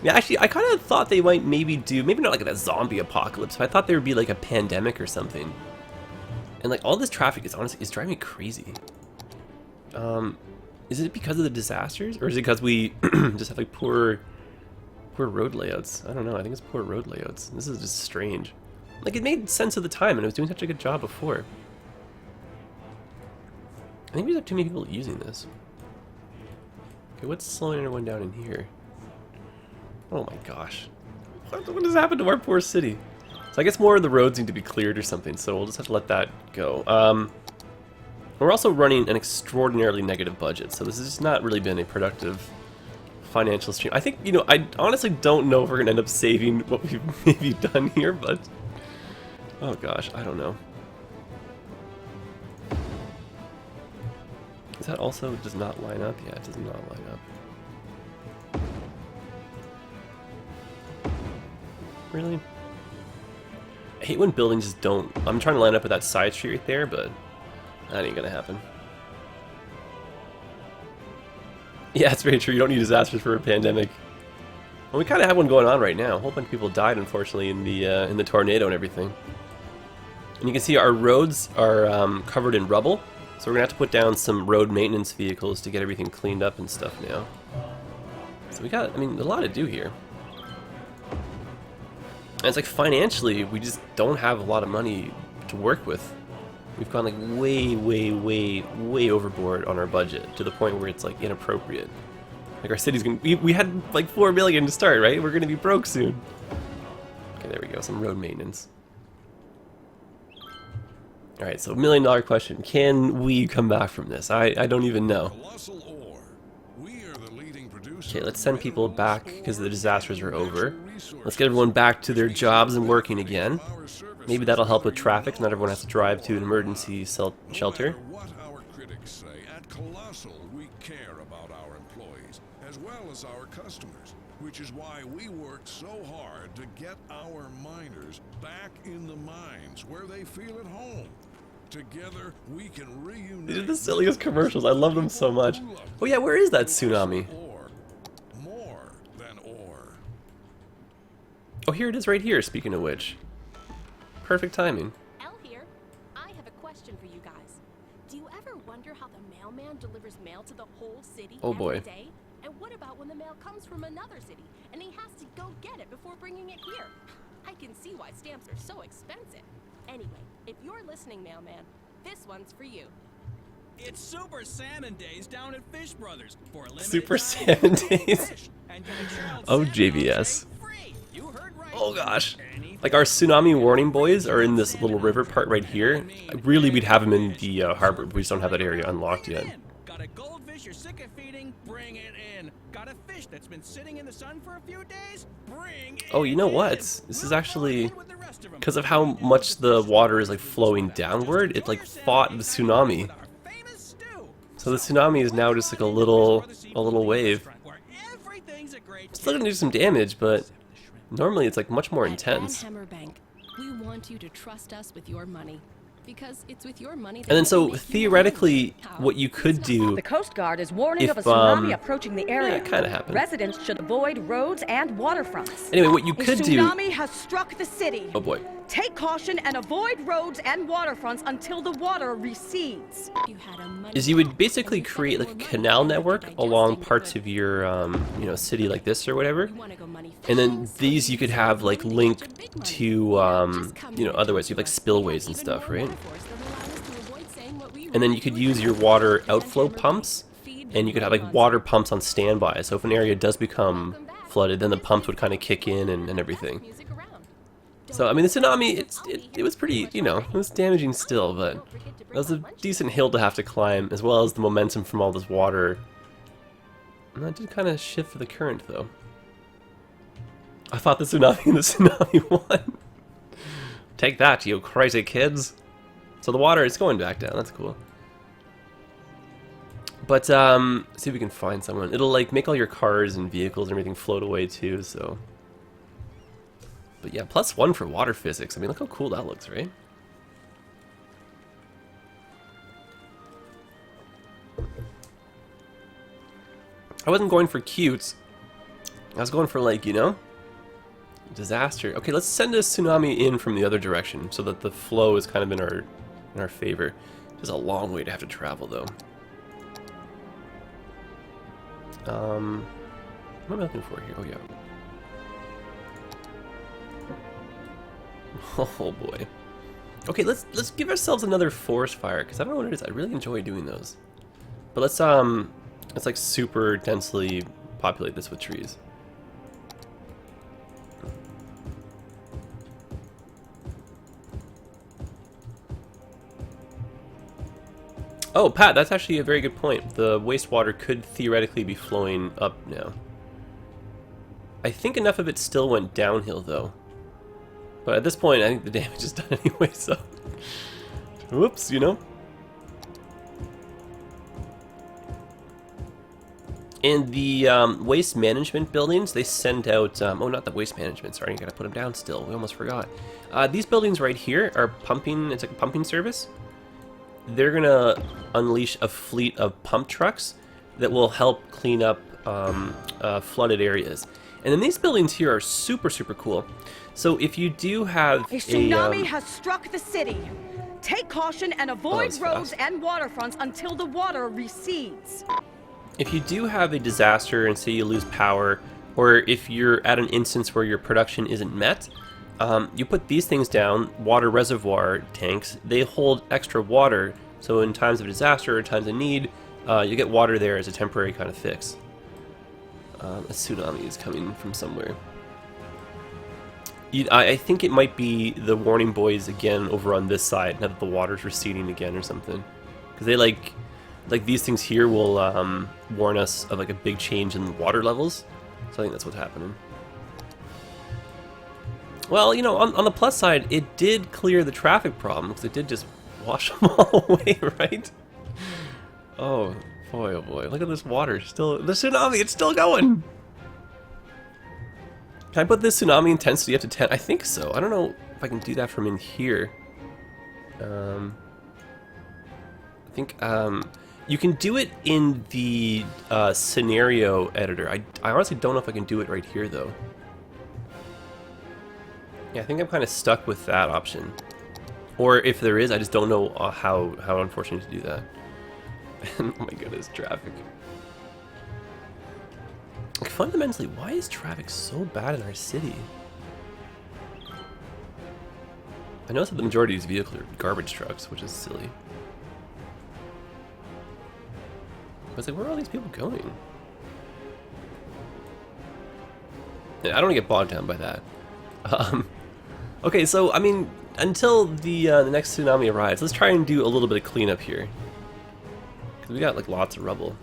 Yeah, actually, I kind of thought they might maybe not like a zombie apocalypse, but I thought there would be like a pandemic or something. And like all this traffic is honestly, it's driving me crazy. Is it because of the disasters, or is it because we just have like poor road layouts? I don't know. I think it's poor road layouts. This is just strange. Like, it made sense at the time, and it was doing such a good job before. I think we just have too many people using this. Okay, what's slowing everyone down in here? Oh my gosh. What has happened to our poor city? So I guess more of the roads need to be cleared or something, so we'll just have to let that go. We're also running an extraordinarily negative budget, so this has just not really been a productive financial stream. I think, I honestly don't know if we're going to end up saving what we've maybe done here, but... oh gosh, I don't know. Is that also does not line up? Yeah, it does not line up. Really? I hate when buildings just don't... I'm trying to line up with that side street right there, but that ain't gonna happen. Yeah, it's very true. You don't need disasters for a pandemic. Well, we kind of have one going on right now. A whole bunch of people died, unfortunately, in the tornado and everything. And you can see our roads are covered in rubble, so we're gonna have to put down some road maintenance vehicles to get everything cleaned up and stuff now. So we got, I mean, a lot to do here. And it's like financially, we just don't have a lot of money to work with. We've gone like way overboard on our budget to the point where it's like inappropriate. Like our city's gonna, we had like 4 million to start, right? We're gonna be broke soon. Okay, there we go, some road maintenance. Alright, so $1 million question. Can we come back from this? I don't even know. Okay, let's send people back because the disasters are over. Let's get everyone back to their jobs and working again. Maybe that'll help with traffic. Not everyone has to drive to an emergency shelter. What our critics say, at Colossal we care about our employees as well as our customers, which is why we worked so hard to get our miners back in the mines where they feel at home. Together we can reunite. These are the silliest commercials. I love them so much. Oh yeah, where is that tsunami? More than ore. Oh, here it is right here, speaking of which. Perfect timing. Elle here. I have a question for you guys. Do you ever wonder how the mailman delivers mail to the whole city every day? And what about when the mail comes from another city and he has to go get it before bringing it here? I can see why stamps are so expensive. Anyway, if you're listening, mailman, this one's for you. It's Super Salmon Days down at Fish Brothers for a limited Super time. Salmon Days. Fish and get a chilled Oh, salmon JBS. entree free. You heard right. Oh gosh. Anything Like our tsunami warning buoys are in this little river part right here. Really, we'd have them in the harbor, but we just don't have that area unlocked yet. Got a goldfish you're sick of feeding? Bring it in. Got a fish that's been sitting in the sun for a few days? Bring it Oh, you know in. what? This is We'll actually, throw it in with the rest of 'em. because of how much the water is like flowing downward, it like fought the tsunami. With our famous stew. So the tsunami is now just like a little wave. Where everything's a great Still gonna do some damage, but normally it's like much more At intense. Van Hammer Bank, we want you to trust us with your money. Because it's with your money that And then we so make you theoretically, money. what you could do, The Coast Guard is warning If, of a tsunami um, approaching the area. yeah, it kinda happened. Residents should avoid roads and waterfronts. anyway, what you A could do, tsunami has struck the city. oh boy. Take caution and avoid roads and waterfronts until the water recedes. You had a money Is you would well, basically and you spent create like more a money canal than network digesting along the parts good. of your, you know, city like this or whatever. You wanna go money And then fishing, so these you could have like maybe link extra big money. to, Just come you know, here otherwise to you have like us. spillways and Even stuff, more right? metaphors that allow us to avoid saying what we And then really you could do use with your our water Van outflow Hammer pumps, Bank. Feed and you could have money like water monsters. pumps on standby. So if an area does become Welcome back. flooded, then the This pumps is would kind of the kick in and best everything. music around. So I mean, the tsunami, it was pretty, you know, it was damaging still, but that was a decent hill to have to climb, as well as the momentum from all this water. And that did kind of shift the current, though. I fought the tsunami and the tsunami won. Take that, you crazy kids. So the water is going back down, that's cool. But, see if we can find someone. It'll, like, make all your cars and vehicles and everything float away, too, so... But yeah, +1 for water physics. I mean, look how cool that looks, right? I wasn't going for cute. I was going for, like, you know, disaster. Okay, let's send a tsunami in from the other direction so that the flow is kind of in our favor. It's a long way to have to travel, though. What am I looking for here? Oh, yeah. Oh boy. Okay, let's give ourselves another forest fire, because I don't know what it is. I really enjoy doing those. But let's like super densely populate this with trees. Oh, Pat, that's actually a very good point. The wastewater could theoretically be flowing up now. I think enough of it still went downhill, though. But at this point, I think the damage is done anyway, so... Whoops, you know? In the waste management buildings, they send out... oh, not the waste management, sorry, I gotta put them down still. We almost forgot. These buildings right here are pumping... It's like a pumping service. They're gonna unleash a fleet of pump trucks that will help clean up flooded areas. And then these buildings here are super, super cool. So if you do have A tsunami has struck the city. Take caution and avoid that's roads fast. and waterfronts until the water recedes. if you do have a disaster and say you lose power, or if you're at an instance where your production isn't met, you put these things down, water reservoir tanks. They hold extra water, so in times of disaster or times of need, you get water there as a temporary kind of fix. A tsunami is coming from somewhere. I think it might be the warning buoys again over on this side, now that the water's receding again or something. Because they like these things here will warn us of like a big change in water levels. So I think that's what's happening. Well, you know, on the plus side, it did clear the traffic problem, because it did just wash them all away, right? Oh boy, look at this water. Still, the tsunami, it's still going! Can I put this tsunami intensity up to 10? I think so. I don't know if I can do that from in here. I think you can do it in the scenario editor. I honestly don't know if I can do it right here, though. Yeah, I think I'm kind of stuck with that option. Or if there is, I just don't know how unfortunate to do that. Oh my goodness, traffic. Like, fundamentally, why is traffic so bad in our city? I noticed that the majority of these vehicles are garbage trucks, which is silly. It's like, where are all these people going? Yeah, I don't want to get bogged down by that. Okay, so I mean, until the next tsunami arrives, let's try and do a little bit of cleanup here, because we got like lots of rubble.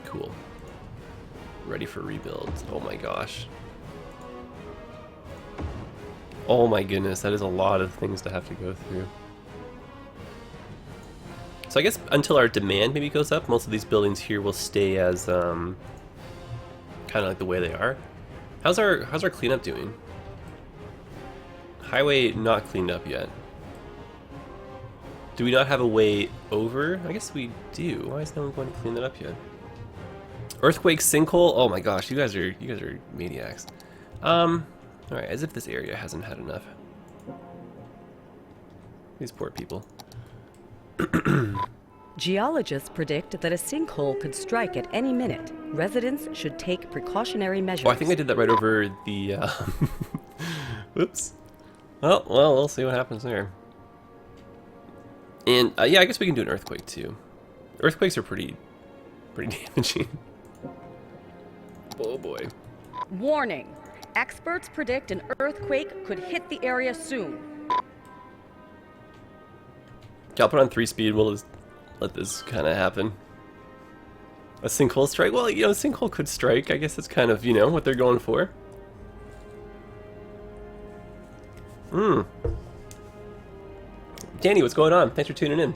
Cool. Ready for rebuilds. Oh my gosh. Oh my goodness, that is a lot of things to have to go through. So I guess until our demand maybe goes up, most of these buildings here will stay as kind of like the way they are. How's our cleanup doing? Highway not cleaned up yet. Do we not have a way over? I guess we do. Why is no one going to clean that up yet? Earthquake, sinkhole. Oh my gosh, you guys are maniacs. All right, as if this area hasn't had enough. These poor people. Geologists predict that a sinkhole could strike at any minute. Residents should take precautionary measures. Oh, I think I did that right over the. Whoops. Well, we'll see what happens there. And yeah, I guess we can do an earthquake too. Earthquakes are pretty damaging. Oh boy. Warning. Experts predict an earthquake could hit the area soon. Okay, I'll put on 3-speed. We'll just let this kind of happen. A sinkhole strike? Well, you know, a sinkhole could strike. I guess that's kind of, you know, what they're going for. Danny, what's going on? Thanks for tuning in.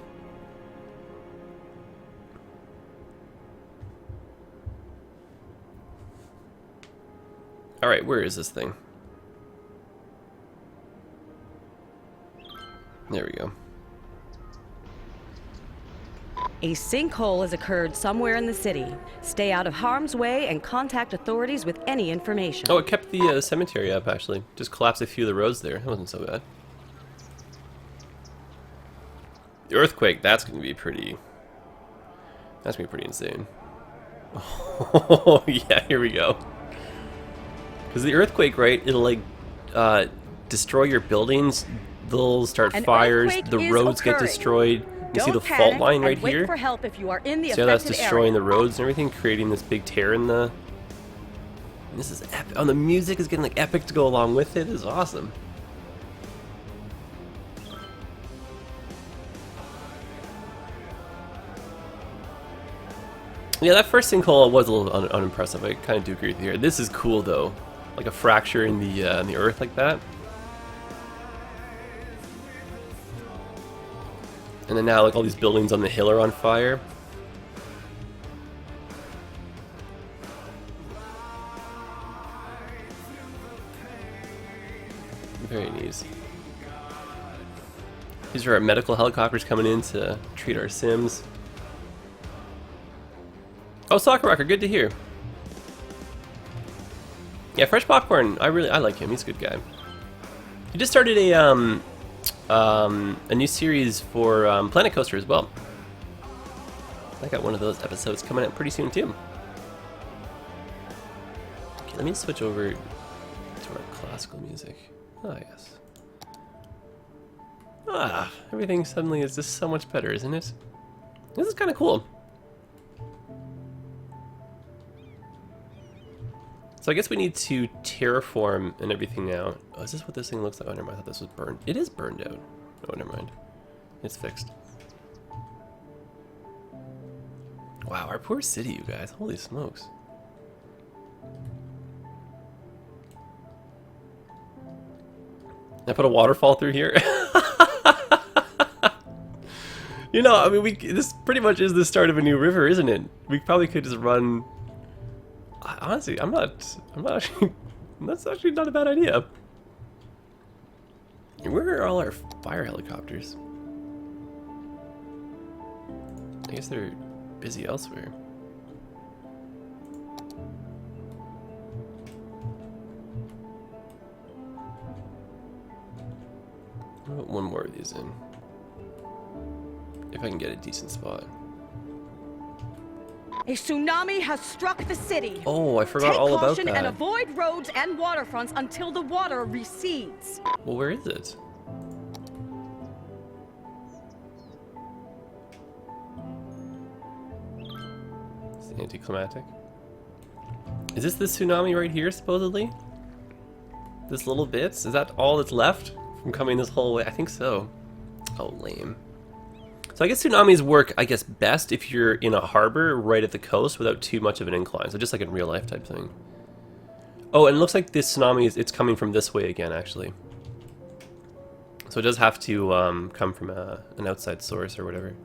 Alright, where is this thing? There we go. A sinkhole has occurred somewhere in the city. Stay out of harm's way and contact authorities with any information. Oh, it kept the cemetery up, actually. Just collapsed a few of the roads there. That wasn't so bad. The earthquake, that's going to be pretty... That's going to be pretty insane. Oh, yeah, here we go. Because the earthquake, right, it'll, like, destroy your buildings. They'll start fires. The roads get destroyed. You see the fault line right here? For help if you are in the see how that's affected destroying area. the roads and everything, creating this big tear in the... And this is epic. Oh, the music is getting like epic to go along with it. This is awesome. Yeah, that first sinkhole was a little unimpressive. I kind of do agree with you here. This is cool though, like a fracture in the earth like that. And then now, like, all these buildings on the hill are on fire. Very neat. These are our medical helicopters coming in to treat our Sims. Oh, Soccer Rocker, good to hear. Yeah, Fresh Popcorn, I like him. He's a good guy. He just started a new series for Planet Coaster as well. I got one of those episodes coming out pretty soon too. Okay, let me switch over to our classical music. Oh yes. Ah, everything suddenly is just so much better, isn't it? This is kind of cool. So I guess we need to terraform and everything now. Oh, is this what this thing looks like? Oh, never mind. I thought this was burned. It is burned out. Oh, never mind. It's fixed. Wow, our poor city, you guys. Holy smokes. I put a waterfall through here. You know, I mean, this pretty much is the start of a new river, isn't it? We probably could just run... Honestly, I'm not actually, that's actually not a bad idea. Where are all our fire helicopters? I guess they're busy elsewhere. I'll put one more of these in. If I can get a decent spot. A tsunami has struck the city. Oh, I forgot all about that. Take caution and avoid roads and waterfronts until the water recedes. Well, where is it? anticlimactic. Is this the tsunami right here, supposedly? This little bits? Is that all that's left from coming this whole way? I think so. Oh, lame. So I guess tsunamis work, I guess, best if you're in a harbor right at the coast without too much of an incline. So just like in real life type thing. Oh, and it looks like this tsunami it's coming from this way again, actually. So it does have to come from an outside source or whatever.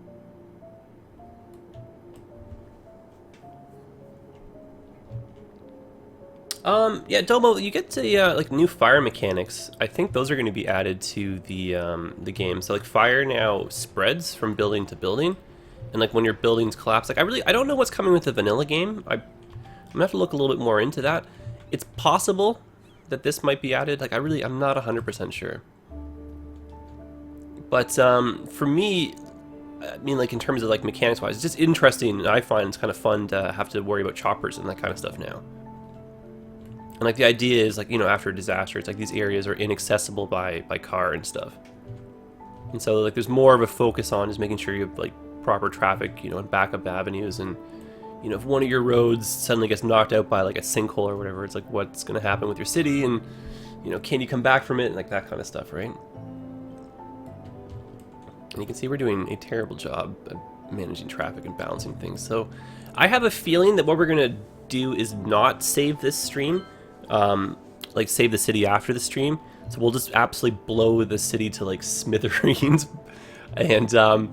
Yeah, Domo, you get to like new fire mechanics. I think those are going to be added to the game. So like fire now spreads from building to building, and like when your buildings collapse, like I don't know what's coming with the vanilla game. I'm gonna have to look a little bit more into that. It's possible that this might be added. Like I'm not 100% sure. But for me, I mean, like in terms of like mechanics wise, it's just interesting. I find it's kind of fun to have to worry about choppers and that kind of stuff now. And like the idea is like, you know, after a disaster, it's like these areas are inaccessible by car and stuff. And so like there's more of a focus on just making sure you have like proper traffic, you know, and backup avenues. And, you know, if one of your roads suddenly gets knocked out by like a sinkhole or whatever, it's like what's going to happen with your city and, you know, can you come back from it and like that kind of stuff, right? And you can see we're doing a terrible job at managing traffic and balancing things. So I have a feeling that what we're going to do is not save this stream. Like save the city after the stream, so we'll just absolutely blow the city to like smithereens, and like,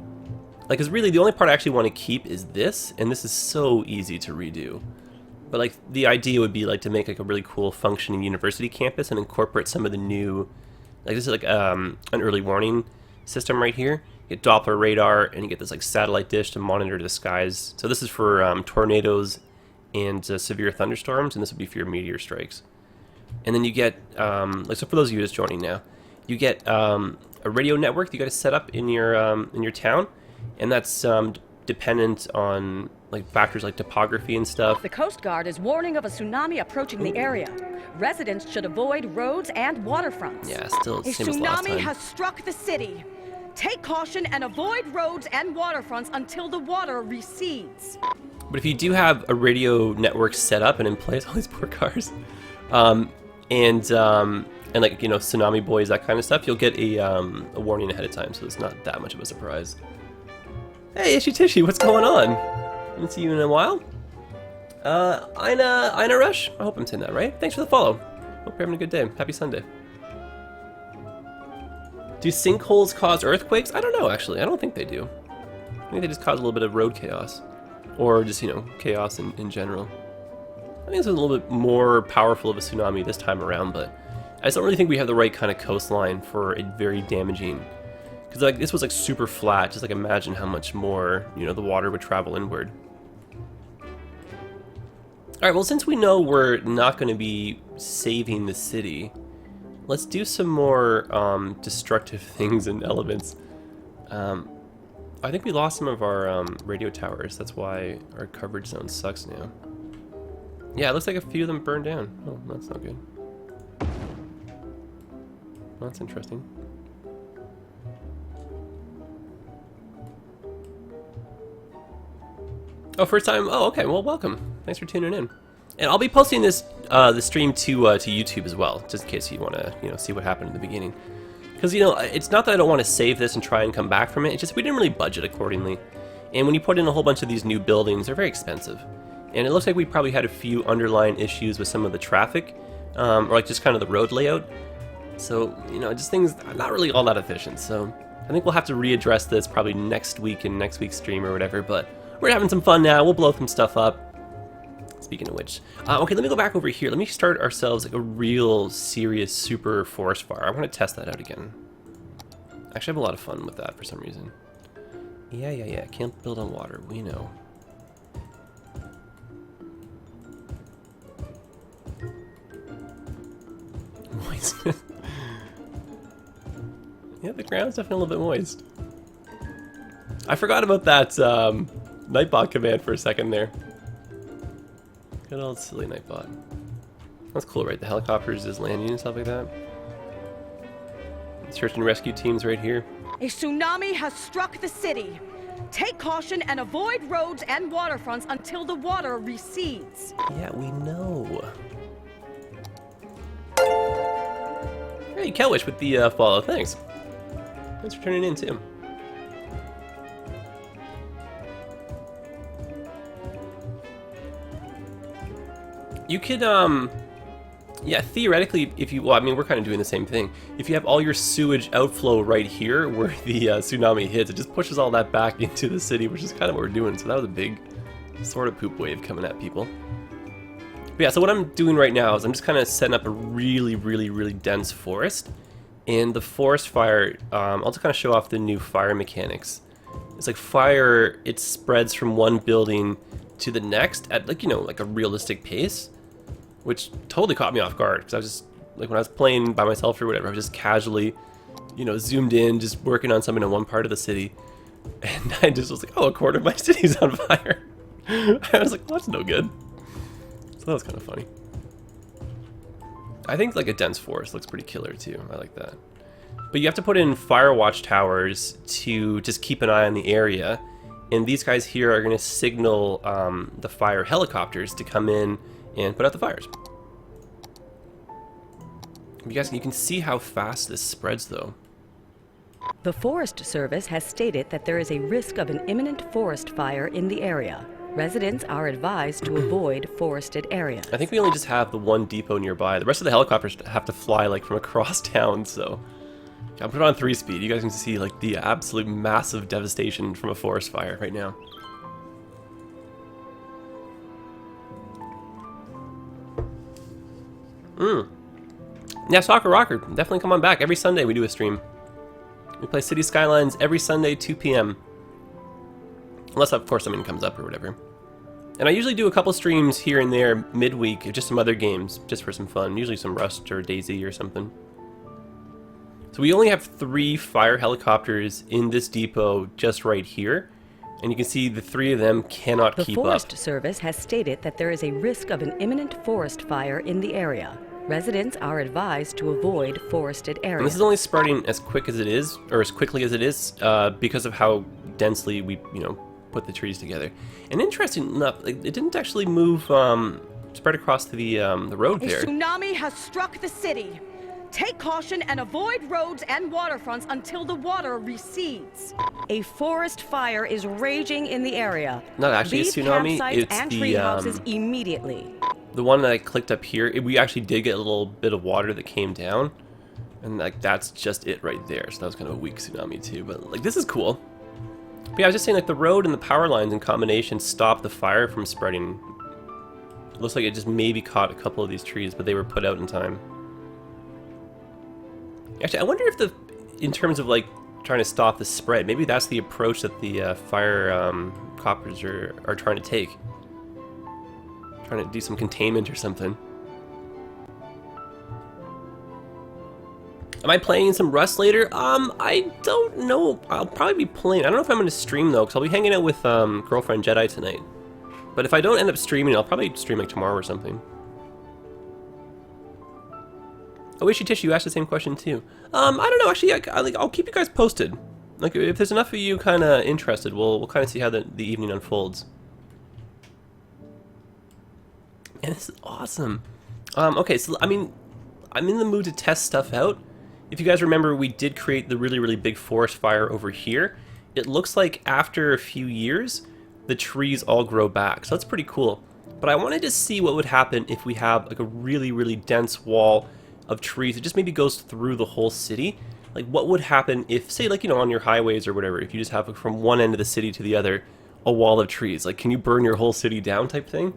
because really the only part I actually want to keep is this, and this is so easy to redo. But like the idea would be like to make like a really cool functioning university campus and incorporate some of the new, like this is like an early warning system right here. You get Doppler radar, and you get this like satellite dish to monitor the skies. So this is for tornadoes and severe thunderstorms, and this would be for your meteor strikes. And then you get, like, so for those of you just joining now, you get a radio network that you got to set up in your town, and that's dependent on like factors like topography and stuff. The Coast Guard is warning of a tsunami approaching the area. Residents should avoid roads and waterfronts. Yeah, still A same as last tsunami time. has struck the city. Take caution and avoid roads and waterfronts until the water recedes. But if you do have a radio network set up and in place, all these poor cars, and like, you know, tsunami boys, that kind of stuff, you'll get a warning ahead of time, so it's not that much of a surprise. Hey, Ishy Tishy, what's going on? Haven't seen you in a while. Ina Rush, I hope I'm saying that right. Thanks for the follow. Hope you're having a good day. Happy Sunday. Do sinkholes cause earthquakes? I don't know, actually. I don't think they do. I think they just cause a little bit of road chaos. Or just, you know, chaos in general. I think it's a little bit more powerful of a tsunami this time around, but I just don't really think we have the right kind of coastline for a very damaging. Because like this was like super flat, just like imagine how much more, you know, the water would travel inward. Alright, well, since we know we're not going to be saving the city, let's do some more destructive things and elements. I think we lost some of our radio towers. That's why our coverage zone sucks now. Yeah, it looks like a few of them burned down. Oh, that's not good. Well, that's interesting. Oh, first time? Oh, okay. Well, welcome. Thanks for tuning in. And I'll be posting this the stream to YouTube as well, just in case you want to, you know, see what happened in the beginning. Because, you know, it's not that I don't want to save this and try and come back from it. It's just we didn't really budget accordingly. And when you put in a whole bunch of these new buildings, they're very expensive. And it looks like we probably had a few underlying issues with some of the traffic, or like just kind of the road layout. So, you know, just things not really all that efficient. So I think we'll have to readdress this probably next week in next week's stream or whatever. But we're having some fun now. We'll blow some stuff up. Speaking of which, okay, let me go back over here. Let me start ourselves like a real serious super forest fire. I want to test that out again. Actually, I have a lot of fun with that for some reason. Yeah. Can't build on water. We know. Moist. Yeah, the ground's definitely a little bit moist. I forgot about that Nightbot command for a second there. Good old silly Nightbot. That's cool, right? The helicopters just landing and stuff like that. Search and rescue teams right here. A tsunami has struck the city. Take caution and avoid roads and waterfronts until the water recedes. Yeah, we know. Hey, Kelwish with the follow. Thanks. Thanks for turning in, too. You could, yeah, theoretically, if you, well, I mean, we're kind of doing the same thing. If you have all your sewage outflow right here where the tsunami hits, it just pushes all that back into the city, which is kind of what we're doing. So that was a big sort of poop wave coming at people. But yeah, so what I'm doing right now is I'm just kind of setting up a really dense forest. And the forest fire, I'll just kind of show off the new fire mechanics. It's like fire, it spreads from one building to the next at, like, you know, like a realistic pace. Which totally caught me off guard, because I was just, like, when I was playing by myself or whatever, I was just casually, you know, zoomed in, just working on something in one part of the city. And I just was like, oh, a quarter of my city's on fire. I was like, well, that's no good. So that was kind of funny. I think, like, a dense forest looks pretty killer, too. I like that. But you have to put in fire watch towers to just keep an eye on the area. And these guys here are going to signal the fire helicopters to come in and put out the fires. You guys, you can see how fast this spreads, though. The Forest Service has stated that there is a risk of an imminent forest fire in the area. Residents are advised to avoid forested areas. I think we only just have the one depot nearby. The rest of the helicopters have to fly, like, from across town, so... I'll put it on 3-speed. You guys can see, like, the absolute massive devastation from a forest fire right now. Yeah, Soccer Rocker, definitely come on back. Every Sunday we do a stream. We play City Skylines every Sunday, 2 p.m. Unless, of course, something comes up or whatever. And I usually do a couple streams here and there midweek, just some other games, just for some fun. Usually some Rust or DayZ or something. So we only have 3 fire helicopters in this depot just right here. And you can see the 3 of them cannot keep up. The Forest Service has stated that there is a risk of an imminent forest fire in the area. Residents are advised to avoid forested areas. And this is only spreading as quick as it is, or as quickly as it is, because of how densely we, you know, put the trees together. And interesting enough, like, it didn't actually move, spread across the road there. A tsunami has struck the city. Take caution and avoid roads and waterfronts until the water recedes. A forest fire is raging in the area. Not actually a Leave tsunami, campsites it's and the, tree houses immediately. The one that I clicked up here, we actually did get a little bit of water that came down. And, like, that's just it right there. So that was kind of a weak tsunami too. But, like, this is cool. But yeah, I was just saying, like, the road and the power lines in combination stopped the fire from spreading. It looks like it just maybe caught a couple of these trees, but they were put out in time. Actually, I wonder if in terms of, like, trying to stop the spread, maybe that's the approach that the fire coppers are trying to take. Trying to do some containment or something. Am I playing some Rust later? I don't know. I'll probably be playing. I don't know if I'm going to stream, though, because I'll be hanging out with Girlfriend Jedi tonight. But if I don't end up streaming, I'll probably stream, like, tomorrow or something. Oh, Wishy Tissue, you asked the same question too. I don't know, actually, I'll keep you guys posted. Like, if there's enough of you kind of interested, we'll kind of see how the evening unfolds. And this is awesome. Okay, so, I mean, I'm in the mood to test stuff out. If you guys remember, we did create the really big forest fire over here. It looks like after a few years, the trees all grow back, so that's pretty cool. But I wanted to see what would happen if we have, like, a really dense wall of trees. It just maybe goes through the whole city. Like, what would happen if, say, like, you know, on your highways or whatever, if you just have, like, from one end of the city to the other, a wall of trees? Like, can you burn your whole city down type thing?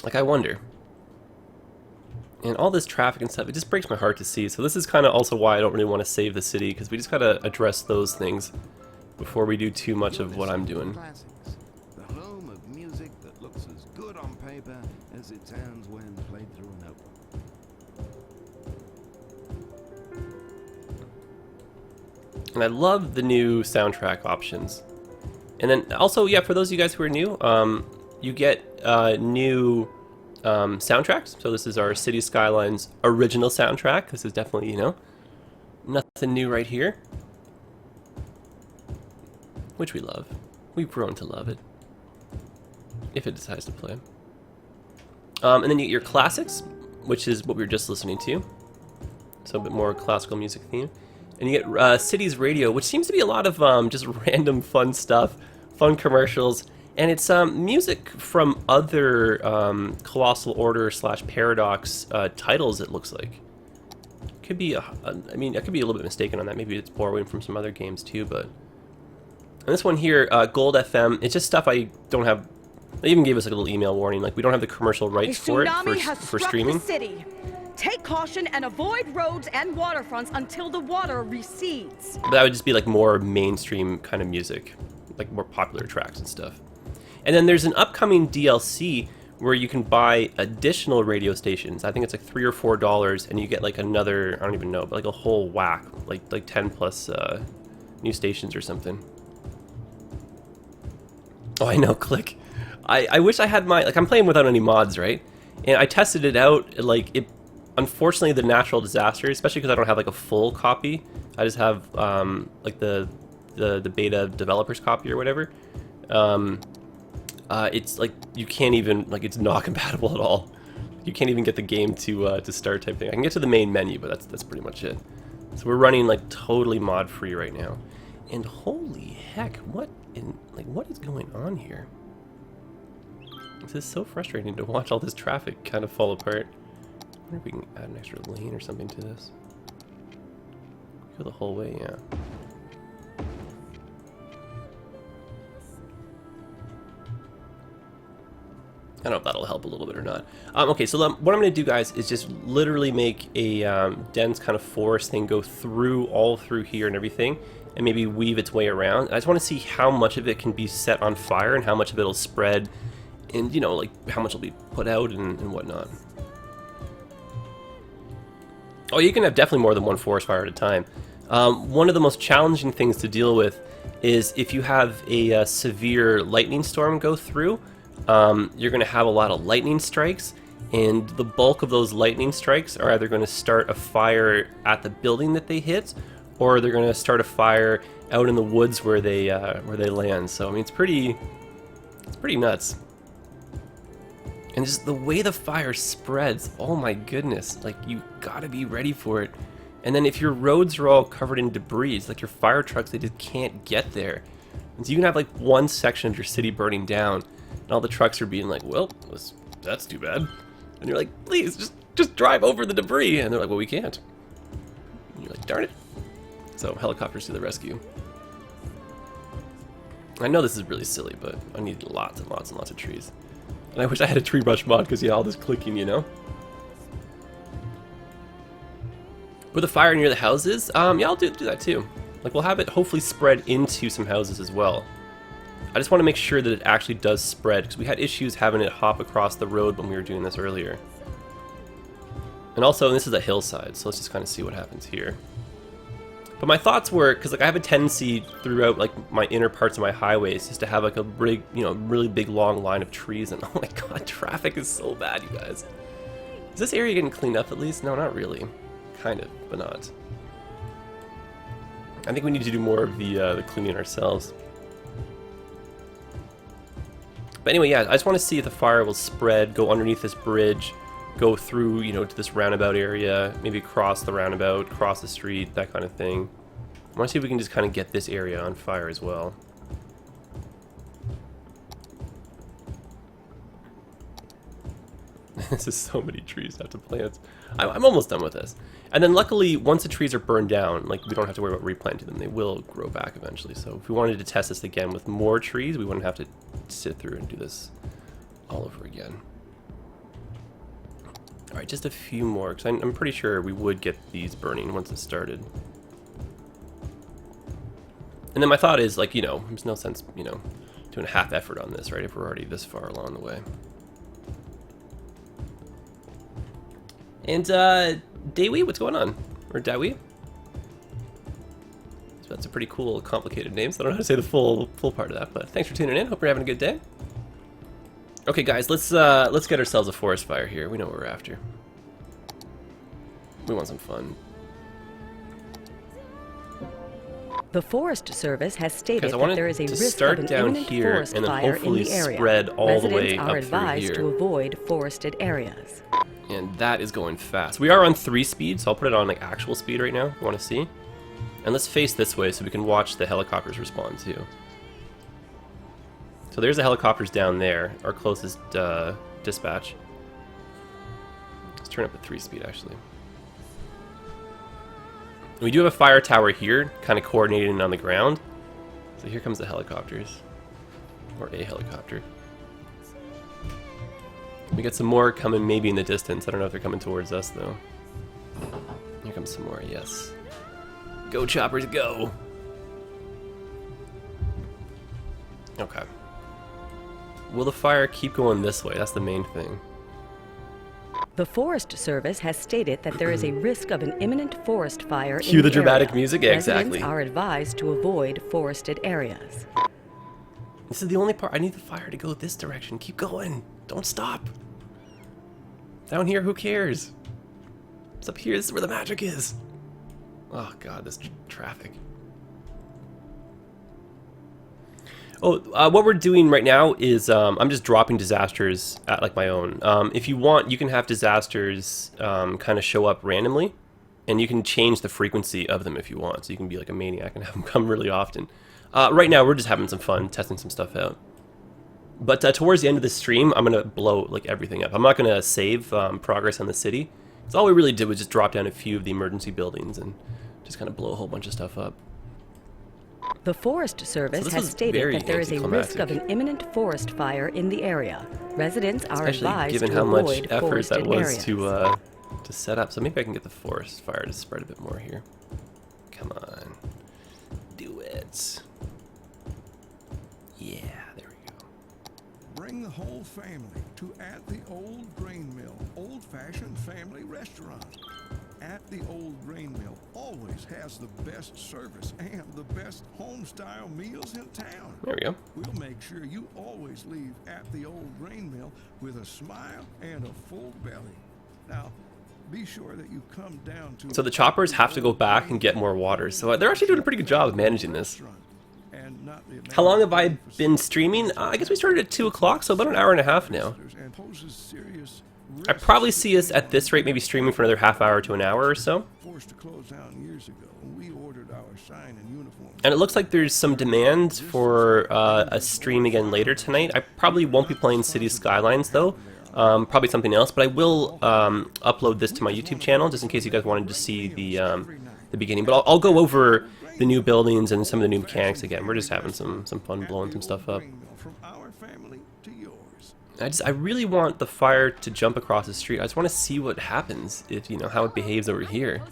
Like, I wonder. And all this traffic and stuff, it just breaks my heart to see. So this is kind of also why I don't really want to save the city, because we just gotta address those things before we do too much of what I'm doing. Classics, the home of music that looks as good on paper as it sounds when played through a notebook. And I love the new soundtrack options. And then also, yeah, for those of you guys who are new, you get new soundtracks. So this is our City Skylines original soundtrack. This is definitely, you know, nothing new right here. which we love. We've grown to love it, if it decides to play. And then you get your classics, which is what we were just listening to. So a bit more classical music theme. And you get Cities Radio, which seems to be a lot of just random fun stuff, fun commercials. And it's music from other Colossal Order / Paradox titles, it looks like. Could be, I mean, I could be a little bit mistaken on that. Maybe it's borrowing from some other games too, but... And this one here, Gold FM, it's just stuff I don't have... They even gave us like a little email warning, like we don't have the commercial rights for it for streaming. The city. Take caution and avoid roads and waterfronts until the water recedes. But that would just be like more mainstream kind of music, like more popular tracks and stuff. And then there's an upcoming DLC where you can buy additional radio stations. I think it's like $3 or $4, and you get like another, I don't even know, but like a whole whack, like 10 plus new stations or something. Oh, I know, click. I wish I had my, like I'm playing without any mods, right? And I tested it out, like it, unfortunately the natural disaster, especially because I don't have like a full copy. I just have like the beta developer's copy or whatever. It's like you can't even, like it's not compatible at all. You can't even get the game to start type thing. I can get to the main menu, but that's pretty much it. So we're running like totally mod free right now. And holy heck, what is going on here? This is so frustrating to watch all this traffic kind of fall apart. I wonder if we can add an extra lane or something to this. Go the whole way, yeah. I don't know if that'll help a little bit or not. Okay, so what I'm going to do, guys, is just literally make a dense kind of forest thing go all through here and everything, and maybe weave its way around. I just want to see how much of it can be set on fire and how much of it will spread, and, you know, like how much will be put out and whatnot. Oh, you can have definitely more than one forest fire at a time. One of the most challenging things to deal with is if you have a severe lightning storm go through. You're going to have a lot of lightning strikes, and the bulk of those lightning strikes are either going to start a fire at the building that they hit, or they're going to start a fire out in the woods where they land. So I mean, it's pretty nuts. And just the way the fire spreads, oh my goodness, like you gotta be ready for it. And then if your roads are all covered in debris, like your fire trucks, they just can't get there. And so you can have like one section of your city burning down, and all the trucks are being like, well, that's too bad. And you're like, please, just drive over the debris. And they're like, well, we can't. And you're like, darn it. So helicopters to the rescue. I know this is really silly, but I need lots and lots and lots of trees. And I wish I had a tree brush mod because, yeah, all this clicking, you know? With a fire near the houses, yeah, I'll do that too. Like, we'll have it hopefully spread into some houses as well. I just want to make sure that it actually does spread, because we had issues having it hop across the road when we were doing this earlier. And also, this is a hillside, so let's just kind of see what happens here. But my thoughts were, because like I have a tendency throughout like my inner parts of my highways just to have like a big, you know, really big long line of trees, and oh my god, traffic is so bad, you guys. Is this area getting cleaned up at least? No, not really. Kind of, but not. I think we need to do more of the cleaning ourselves. But anyway, yeah, I just want to see if the fire will spread, go underneath this bridge, go through, you know, to this roundabout area, maybe cross the roundabout, cross the street, that kind of thing. I want to see if we can just kind of get this area on fire as well. This is so many trees I have to plant. I'm almost done with this. And then luckily, once the trees are burned down, like we don't have to worry about replanting them. They will grow back eventually. So if we wanted to test this again with more trees, we wouldn't have to sit through and do this all over again. Alright, just a few more, because I'm pretty sure we would get these burning once it started. And then my thought is, like, you know, there's no sense, you know, doing a half effort on this, right, if we're already this far along the way. And, Dawi, what's going on? Or Dawi? So that's a pretty cool, complicated name, so I don't know how to say the full part of that, but thanks for tuning in. Hope you're having a good day. Okay, guys, let's get ourselves a forest fire here. We know what we're after. We want some fun. The Forest Service has stated I that wanted there is a to risk start of an down imminent here forest and then fire in hopefully the area. spread all the way Residents up are through advised here. to avoid forested areas. And that is going fast. We are on 3 speed, so I'll put it on like actual speed right now. You want to see? And let's face this way so we can watch the helicopters respond too. So there's the helicopters down there, our closest dispatch. Let's turn up at 3 speed actually. We do have a fire tower here, kind of coordinating on the ground. So here comes the helicopters. Or a helicopter. We get some more coming maybe in the distance. I don't know if they're coming towards us though. Here comes some more, yes. Go choppers, go! Okay. Will the fire keep going this way? That's the main thing. The Forest Service has stated that there is a risk of an imminent forest fire Cue in the the dramatic area. music, yeah, exactly. Residents are advised to avoid forested areas. This is the only part. I need the fire to go this direction. Keep going. Don't stop. Down here, who cares? It's up here. This is where the magic is. Oh god, this traffic. Oh, what we're doing right now is I'm just dropping disasters at like my own. If you want, you can have disasters kind of show up randomly, and you can change the frequency of them if you want. So you can be like a maniac and have them come really often. Right now, we're just having some fun, testing some stuff out. But towards the end of the stream, I'm gonna blow like everything up. I'm not gonna save progress on the city. So all we really did was just drop down a few of the emergency buildings and just kind of blow a whole bunch of stuff up. The Forest Service this has was stated very that there is a risk of an imminent forest fire in the area. Residents are Especially advised given to how much avoid effort forested that was areas. to set up. So maybe I can get the forest fire to spread a bit more here. Come on. Do it. Yeah, there we go. Bring the whole family to At the Old Grain Mill, old-fashioned family restaurant. At the Old Grain Mill always has the best service and the best home-style meals in town. There we go. We'll make sure you always leave At the Old Grain Mill with a smile and a full belly. Now, be sure that you come down to... So the choppers have to go back and get more water. So they're actually doing a pretty good job of managing this. How long have I been streaming? I guess we started at 2 o'clock, so about an hour and a half now. I probably see us at this rate maybe streaming for another half hour to an hour or so. And it looks like there's some demand for a stream again later tonight. I probably won't be playing City Skylines though. Probably something else, but I will upload this to my YouTube channel just in case you guys wanted to see the beginning. But I'll go over the new buildings and some of the new mechanics again. We're just having some fun blowing some stuff up. I really want the fire to jump across the street. I just want to see what happens if, you know, how it behaves over here.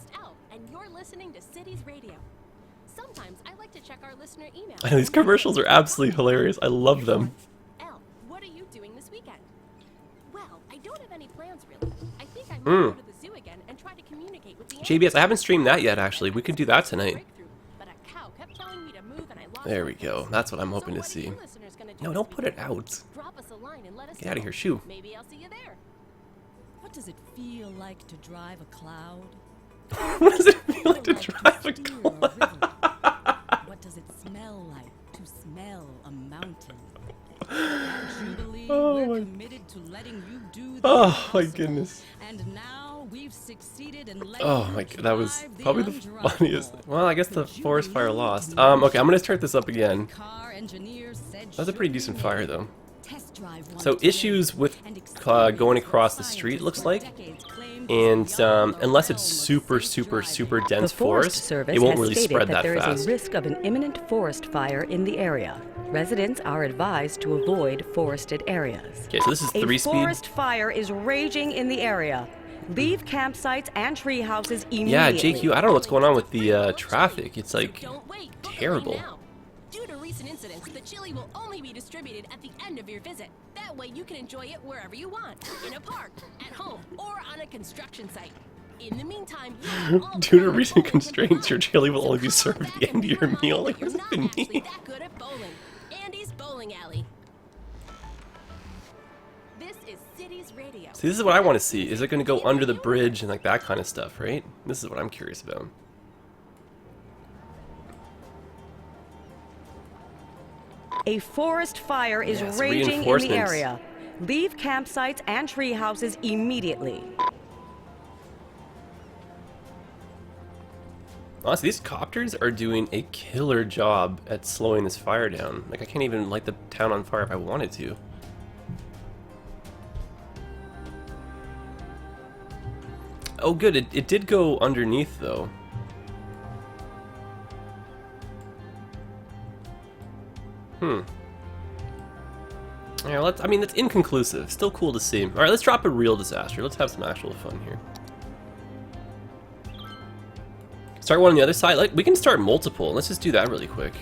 I know these commercials are absolutely hilarious. I love them. Elle, what are you doing this weekend? Well, I don't have any plans really. I think I might go to the zoo again and try to communicate with the JBS, I haven't streamed that yet actually. We could do that tonight. But a cow kept telling me to move and I lost There we go. That's what I'm hoping to see. No, don't put it out. Drop us a line and let us Get out of here, shoo. Maybe I'll see you there. What does it feel like to drive a cloud? What does it feel like to drive a cloud? What does it smell like to smell a mountain? At Jubilee, we're committed to letting you do the Oh my impossible. goodness. And now we've succeeded in letting Oh you my god, that was drive probably the undrivable. funniest. Well, I guess the forest fire lost. Okay, I'm gonna start this up again. Car engineers said That was a pretty decent fire though. test drive one So today issues with and experience going what across the street, looks scientists like. for decades claimed And was beyond the unless it's realm of super safe driving. dense The Forest forest, Service it won't has really stated spread that that there is fast. a risk of an imminent forest fire in the area. Residents are advised to avoid forested areas. Okay, so this is 3 A speed. forest fire is raging in the area. Leave campsites and tree houses immediately. Yeah, JQ, I don't know what's going on with the traffic. It's like Don't wait. Book it terrible. right now. Due to recent incidents, the chili will only be distributed at the end of your visit. That way you can enjoy it wherever you want. In a park, at home, or on a construction site. In the meantime, Due to recent constraints, your chili will only be served at the end of your meal. Like, what does that even mean? that good at bowling. Andy's Bowling Alley. This is Cities Radio. See, this is what I want to see. Is it going to go under the bridge and like that kind of stuff, right? This is what I'm curious about. A forest fire is Yes, raging in the reinforcements. area. Leave campsites and tree houses immediately. Honestly, these copters are doing a killer job at slowing this fire down. Like, I can't even light the town on fire if I wanted to. Oh good, it did go underneath though. Yeah, I mean, that's inconclusive. Still cool to see. Alright, let's drop a real disaster. Let's have some actual fun here. Start one on the other side. Like, we can start multiple. Let's just do that really quick.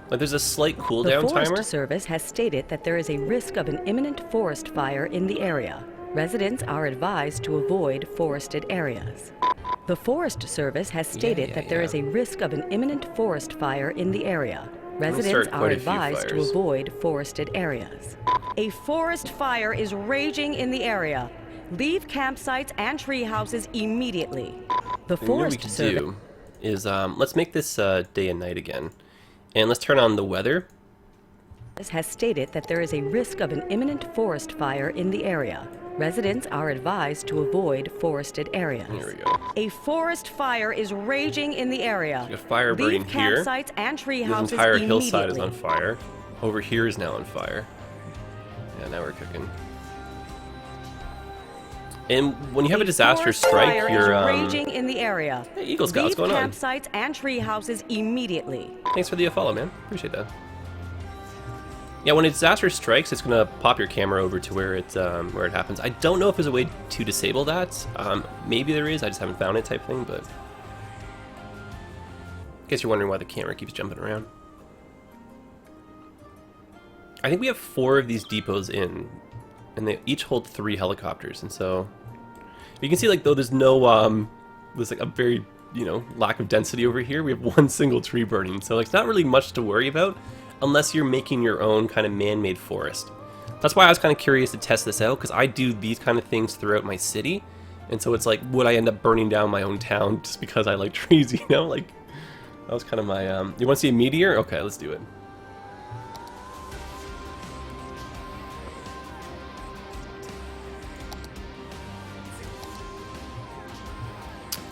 Like, there's a slight cooldown The Forest timer. Service has stated that there is a risk of an imminent forest fire in the area. Residents are advised to avoid forested areas. The Forest Service has stated that there is a risk of an imminent forest fire in the area. Residents start are quite a few advised to fires. avoid forested areas. A forest fire is raging in the area. Leave campsites and tree houses immediately. The You know what we Forest could Service do is, let's make this day and night again. And let's turn on the weather. has stated that there is a risk of an imminent forest fire in the area. Residents are advised to avoid forested areas. Here we go. A forest fire is raging in the area. There's a fire burning Leave here. campsites and tree This houses entire immediately. hillside is on fire. Over here is now on fire. Yeah, now we're cooking. And when you have a disaster forest strike, fire you're is raging in the area. Hey, Eagle Scout, what's Leave going on? campsites and tree houses immediately. Thanks for the follow, man. Appreciate that. Yeah, when a disaster strikes, it's gonna pop your camera over to where it happens. I don't know if there's a way to disable that. Maybe there is. I just haven't found it, type thing. But I guess you're wondering why the camera keeps jumping around. I think we have 4 of these depots in, and they each hold 3 helicopters. And so you can see, like, though there's no there's like a very lack of density over here. We have 1 single tree burning, so like, it's not really much to worry about. Unless you're making your own kind of man-made forest. That's why I was kind of curious to test this out, because I do these kind of things throughout my city. And so it's like, would I end up burning down my own town just because I like trees, Like, that was kind of my, you want to see a meteor? Okay, let's do it.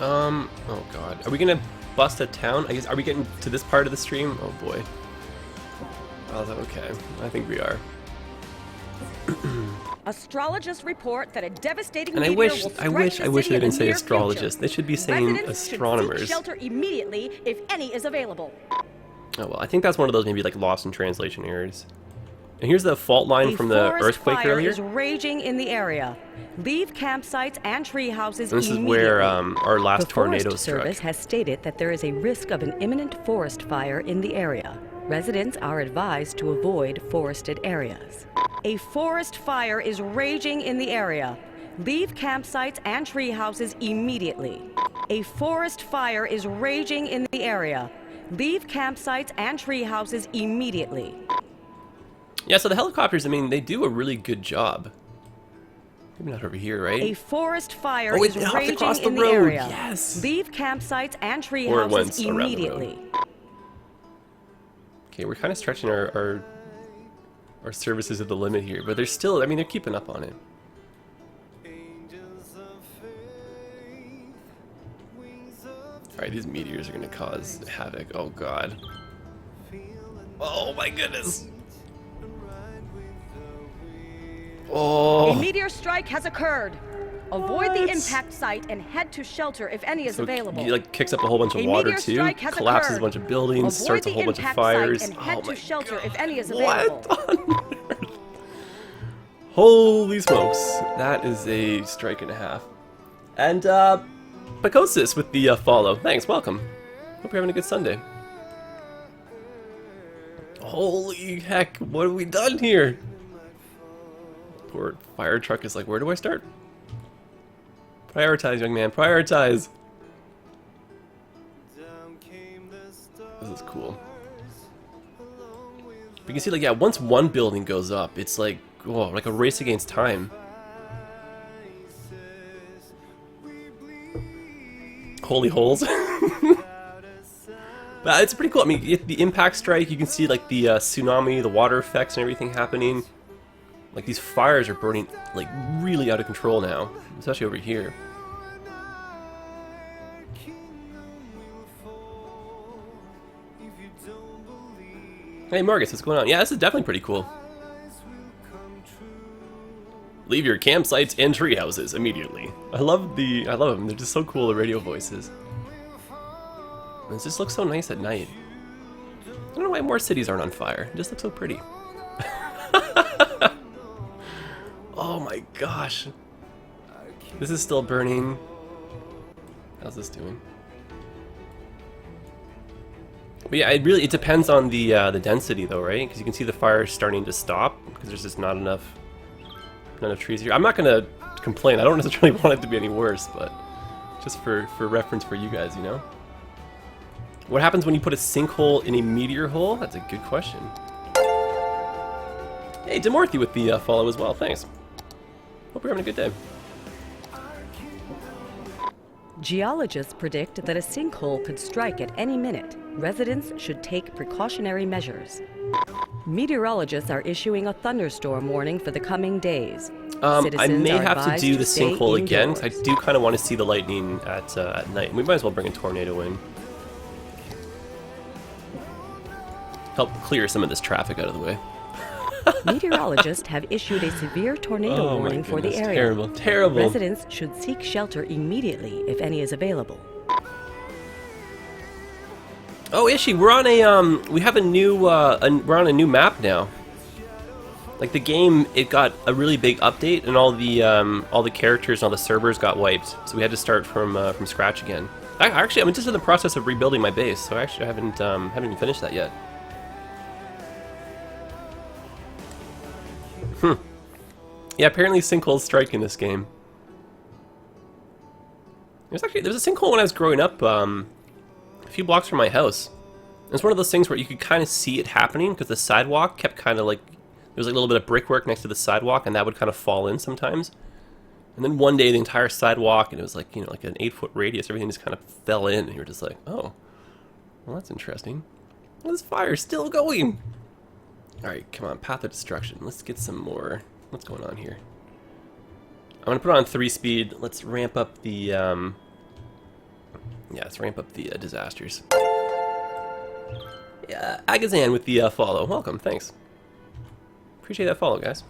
Oh god. Are we gonna bust a town? I guess, are we getting to this part of the stream? Oh boy. Oh, okay. I think we are. Astrologists report that a devastating And I meteor wish, will I strike wish the they city in the didn't say near astrologists. future. They should be saying Residents should astronomers. seek shelter immediately if any is available. Oh well, I think that's one of those maybe like lost in translation errors. And here's the fault line from the forest earthquake fire earlier. is raging in the area. Leave campsites and tree houses And this is immediately. where our last the tornado Forest struck. Service has stated that there is a risk of an imminent forest fire in the area. Residents are advised to avoid forested areas. A forest fire is raging in the area. Leave campsites and tree houses immediately. A forest fire is raging in the area. Leave campsites and tree houses immediately. Yeah, so the helicopters, I mean, they do a really good job. Maybe not over here, right? A forest fire Oh, it is hopped raging across the in the road, area. yes. Leave campsites and tree Or it went houses around the road. immediately. Okay, we're kind of stretching our services to the limit here, but they're still, I mean, they're keeping up on it. Alright, these meteors are going to cause havoc. Oh god. Oh my goodness. Oh. A meteor strike has occurred. Avoid the What? impact site and head to shelter if any is So available. he like kicks up a whole bunch of A water meteor too, strike has collapses occurred. a bunch of buildings, Avoid starts a the whole bunch of impact fires. site and head Oh to my shelter if God. any is available. What on earth? Holy smokes, that is a strike and a half. And Picosis with the follow. Thanks, welcome. Hope you're having a good Sunday. Holy heck, what have we done here? Poor fire truck is like, where do I start? Prioritize, young man, prioritize. This is cool. But you can see, like, yeah, once one building goes up, it's like, oh, like a race against time. Holy holes. But It's pretty cool. I mean, the impact strike, you can see like the tsunami, the water effects and everything happening. Like these fires are burning like really out of control now, especially over here. Hey Marcus, what's going on? Yeah, this is definitely pretty cool. Leave your campsites and tree houses immediately. I love them. They're just so cool, the radio voices. And it just looks so nice at night. I don't know why more cities aren't on fire. It just looks so pretty. Oh my gosh. This is still burning. How's this doing? But yeah, it depends on the density though, right? Because you can see the fire starting to stop because there's just not enough trees here. I'm not gonna complain. I don't necessarily want it to be any worse, but just for reference for you guys, you know. What happens when you put a sinkhole in a meteor hole? That's a good question. Hey, Demorthy with the follow as well. Thanks. Hope you're having a good day. Geologists predict that a sinkhole could strike at any minute. Residents should take precautionary measures. Meteorologists are issuing a thunderstorm warning for the coming days. I may are have to advised do the stay sinkhole again, because I indoors. do kind of want to see the lightning at night. We might as well bring a tornado in. Help clear some of this traffic out of the way. Meteorologists have issued a severe tornado Oh my warning for the goodness, area. terrible, terrible. Residents should seek shelter immediately if any is available. Oh, Ishi, we're on a we have a new we're on a new map now. Like the game, it got a really big update, and all the characters and all the servers got wiped, so we had to start from scratch again. Actually, I'm just in the process of rebuilding my base, so actually I haven't even finished that yet. Yeah, apparently sinkholes strike in this game. There's a sinkhole when I was growing up, a few blocks from my house. It was one of those things where you could kind of see it happening because the sidewalk kept kind of like, there was like a little bit of brickwork next to the sidewalk, and that would kind of fall in sometimes. And then one day the entire sidewalk, and it was like, you know, like an 8-foot radius, everything just kind of fell in, and you were just like, oh, well that's interesting. Well, this fire's still going. All right, come on, path of destruction. Let's get some more. What's going on here? I'm gonna put it on 3-speed. Let's ramp up the yeah, let's ramp up the disasters. Yeah, Agazan with the follow. Welcome, thanks. Appreciate that follow, guys.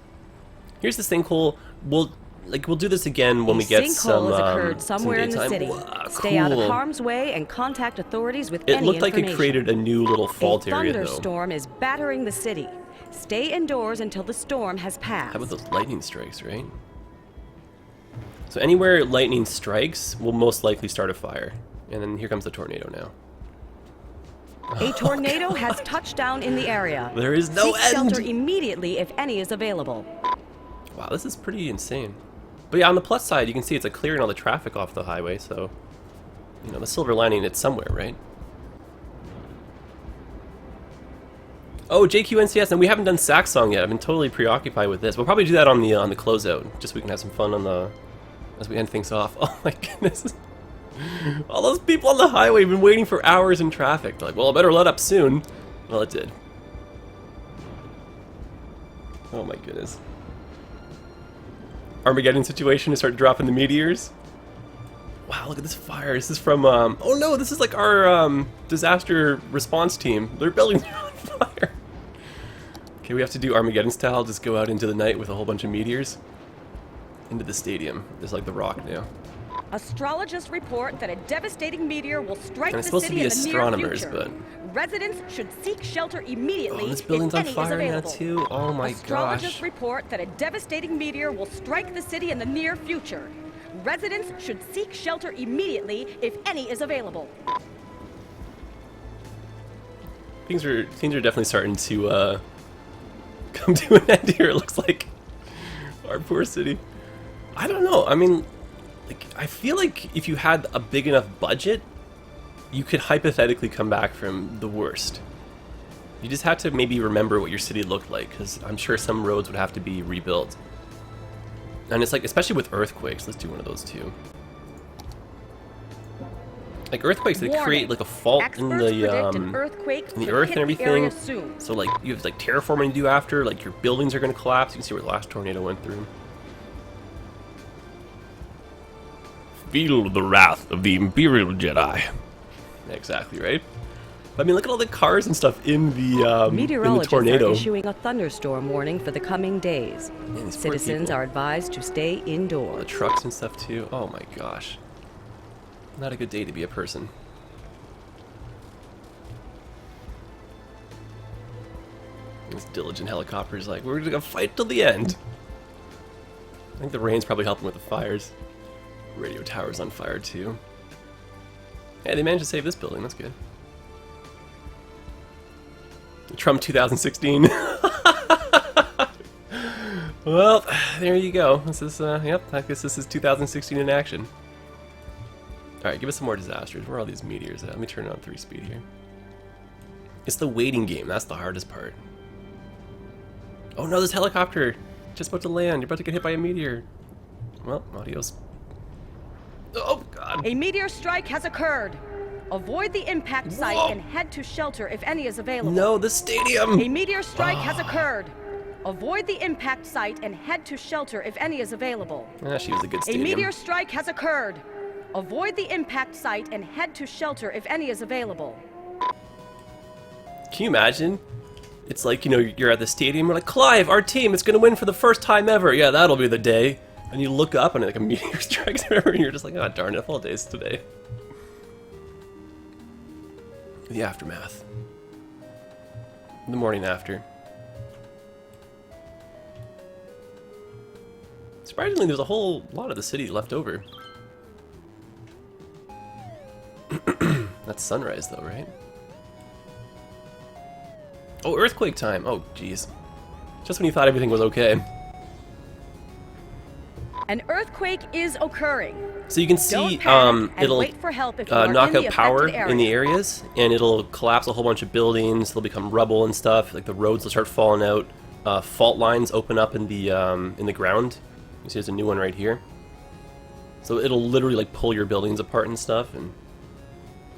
Here's this sinkhole. We'll do this again when we get some. Sinkhole has occurred somewhere in the daytime. city. Wow, Stay out of cool. harm's way and contact authorities with It any looked like information. it created a new little fault a area, though. thunderstorm is battering the city. Stay indoors until the storm has passed. How about those lightning strikes, right? So anywhere lightning strikes will most likely start a fire. And then here comes the tornado now. A tornado has touched down in the area. There is no Seek end! shelter immediately if any is available. Wow, this is pretty insane. But yeah, on the plus side, you can see it's like clearing all the traffic off the highway, so, you know, the silver lining, it's somewhere, right? Oh, JQNCS, and we haven't done Sax Song yet. I've been totally preoccupied with this. We'll probably do that on the closeout, just so we can have some fun on the as we end things off. Oh my goodness. All those people on the highway have been waiting for hours in traffic. They're like, well, I better let up soon. Well, it did. Oh my goodness. Armageddon situation to start dropping the meteors. Wow, look at this fire. This is from, oh no, this is like our disaster response team. Their buildings are on fire. Okay, we have to do Armageddon style, just go out into the night with a whole bunch of meteors. Into the stadium. There's like the rock now. Astrologists report that a devastating meteor will strike And the it's supposed to city be in the near astronomers, future. but... Residents should seek shelter immediately Oh, this if building's on any is fire now available. too? Oh my Astrologists gosh. report that a devastating meteor will strike the city in the near future. Residents should seek shelter immediately if any is available. Things are definitely starting to come to an end here, it looks like. Our poor city. I don't know, I mean, like, I feel like if you had a big enough budget, you could hypothetically come back from the worst. You just had to maybe remember what your city looked like, because I'm sure some roads would have to be rebuilt. And it's like, especially with earthquakes, let's do one of those too. Like earthquakes, they create like a fault in Experts predict an earthquake in the could earth hit and the area everything. soon. So like you have like terraforming to do after, like your buildings are going to collapse. You can see where the last tornado went through. Feel the wrath of the Imperial Jedi. Exactly, right? I mean, look at all the cars and stuff in the Meteorologists tornado. are issuing a thunderstorm warning for the coming days. Man, these poor Citizens people. are advised to stay The indoors. trucks and stuff too. Oh my gosh. Not a good day to be a person. This diligent helicopter's like, we're gonna fight till the end. I think the rain's probably helping with the fires. Radio tower's on fire too. Hey, they managed to save this building, that's good. Trump 2016. Well, there you go. This is, yep, I guess this is 2016 in action. Alright, give us some more disasters. Where are all these meteors at? Let me turn it on 3-speed here. It's the waiting game, that's the hardest part. Oh no, this helicopter! Just about to land, you're about to get hit by a meteor. Well, adios. Oh god! A meteor strike has occurred. Avoid the impact site Whoa. and head to shelter if any is available. No, the stadium! A meteor strike has occurred. Avoid the impact site and head to shelter if any is available. Ah, she was a good A stadium. meteor strike has occurred. Avoid the impact site and head to shelter if any is available. Can you imagine? It's like, you know, you're at the stadium, you're like, Clive, our team, it's gonna win for the first time ever. Yeah, that'll be the day. And you look up and like a meteor strikes everywhere and you're just like, oh darn it, all days today. The aftermath. The morning after. Surprisingly, there's a whole lot of the city left over. That's sunrise though, right? Oh, earthquake time! Oh, jeez. Just when you thought everything was okay. An earthquake is occurring. So you can Don't see, panic and it'll wait for help if you are knock in the out power affected in the area. areas, and it'll collapse a whole bunch of buildings. They'll become rubble and stuff. Like the roads will start falling out. Fault lines open up in the ground. You see, there's a new one right here. So it'll literally like pull your buildings apart and stuff. And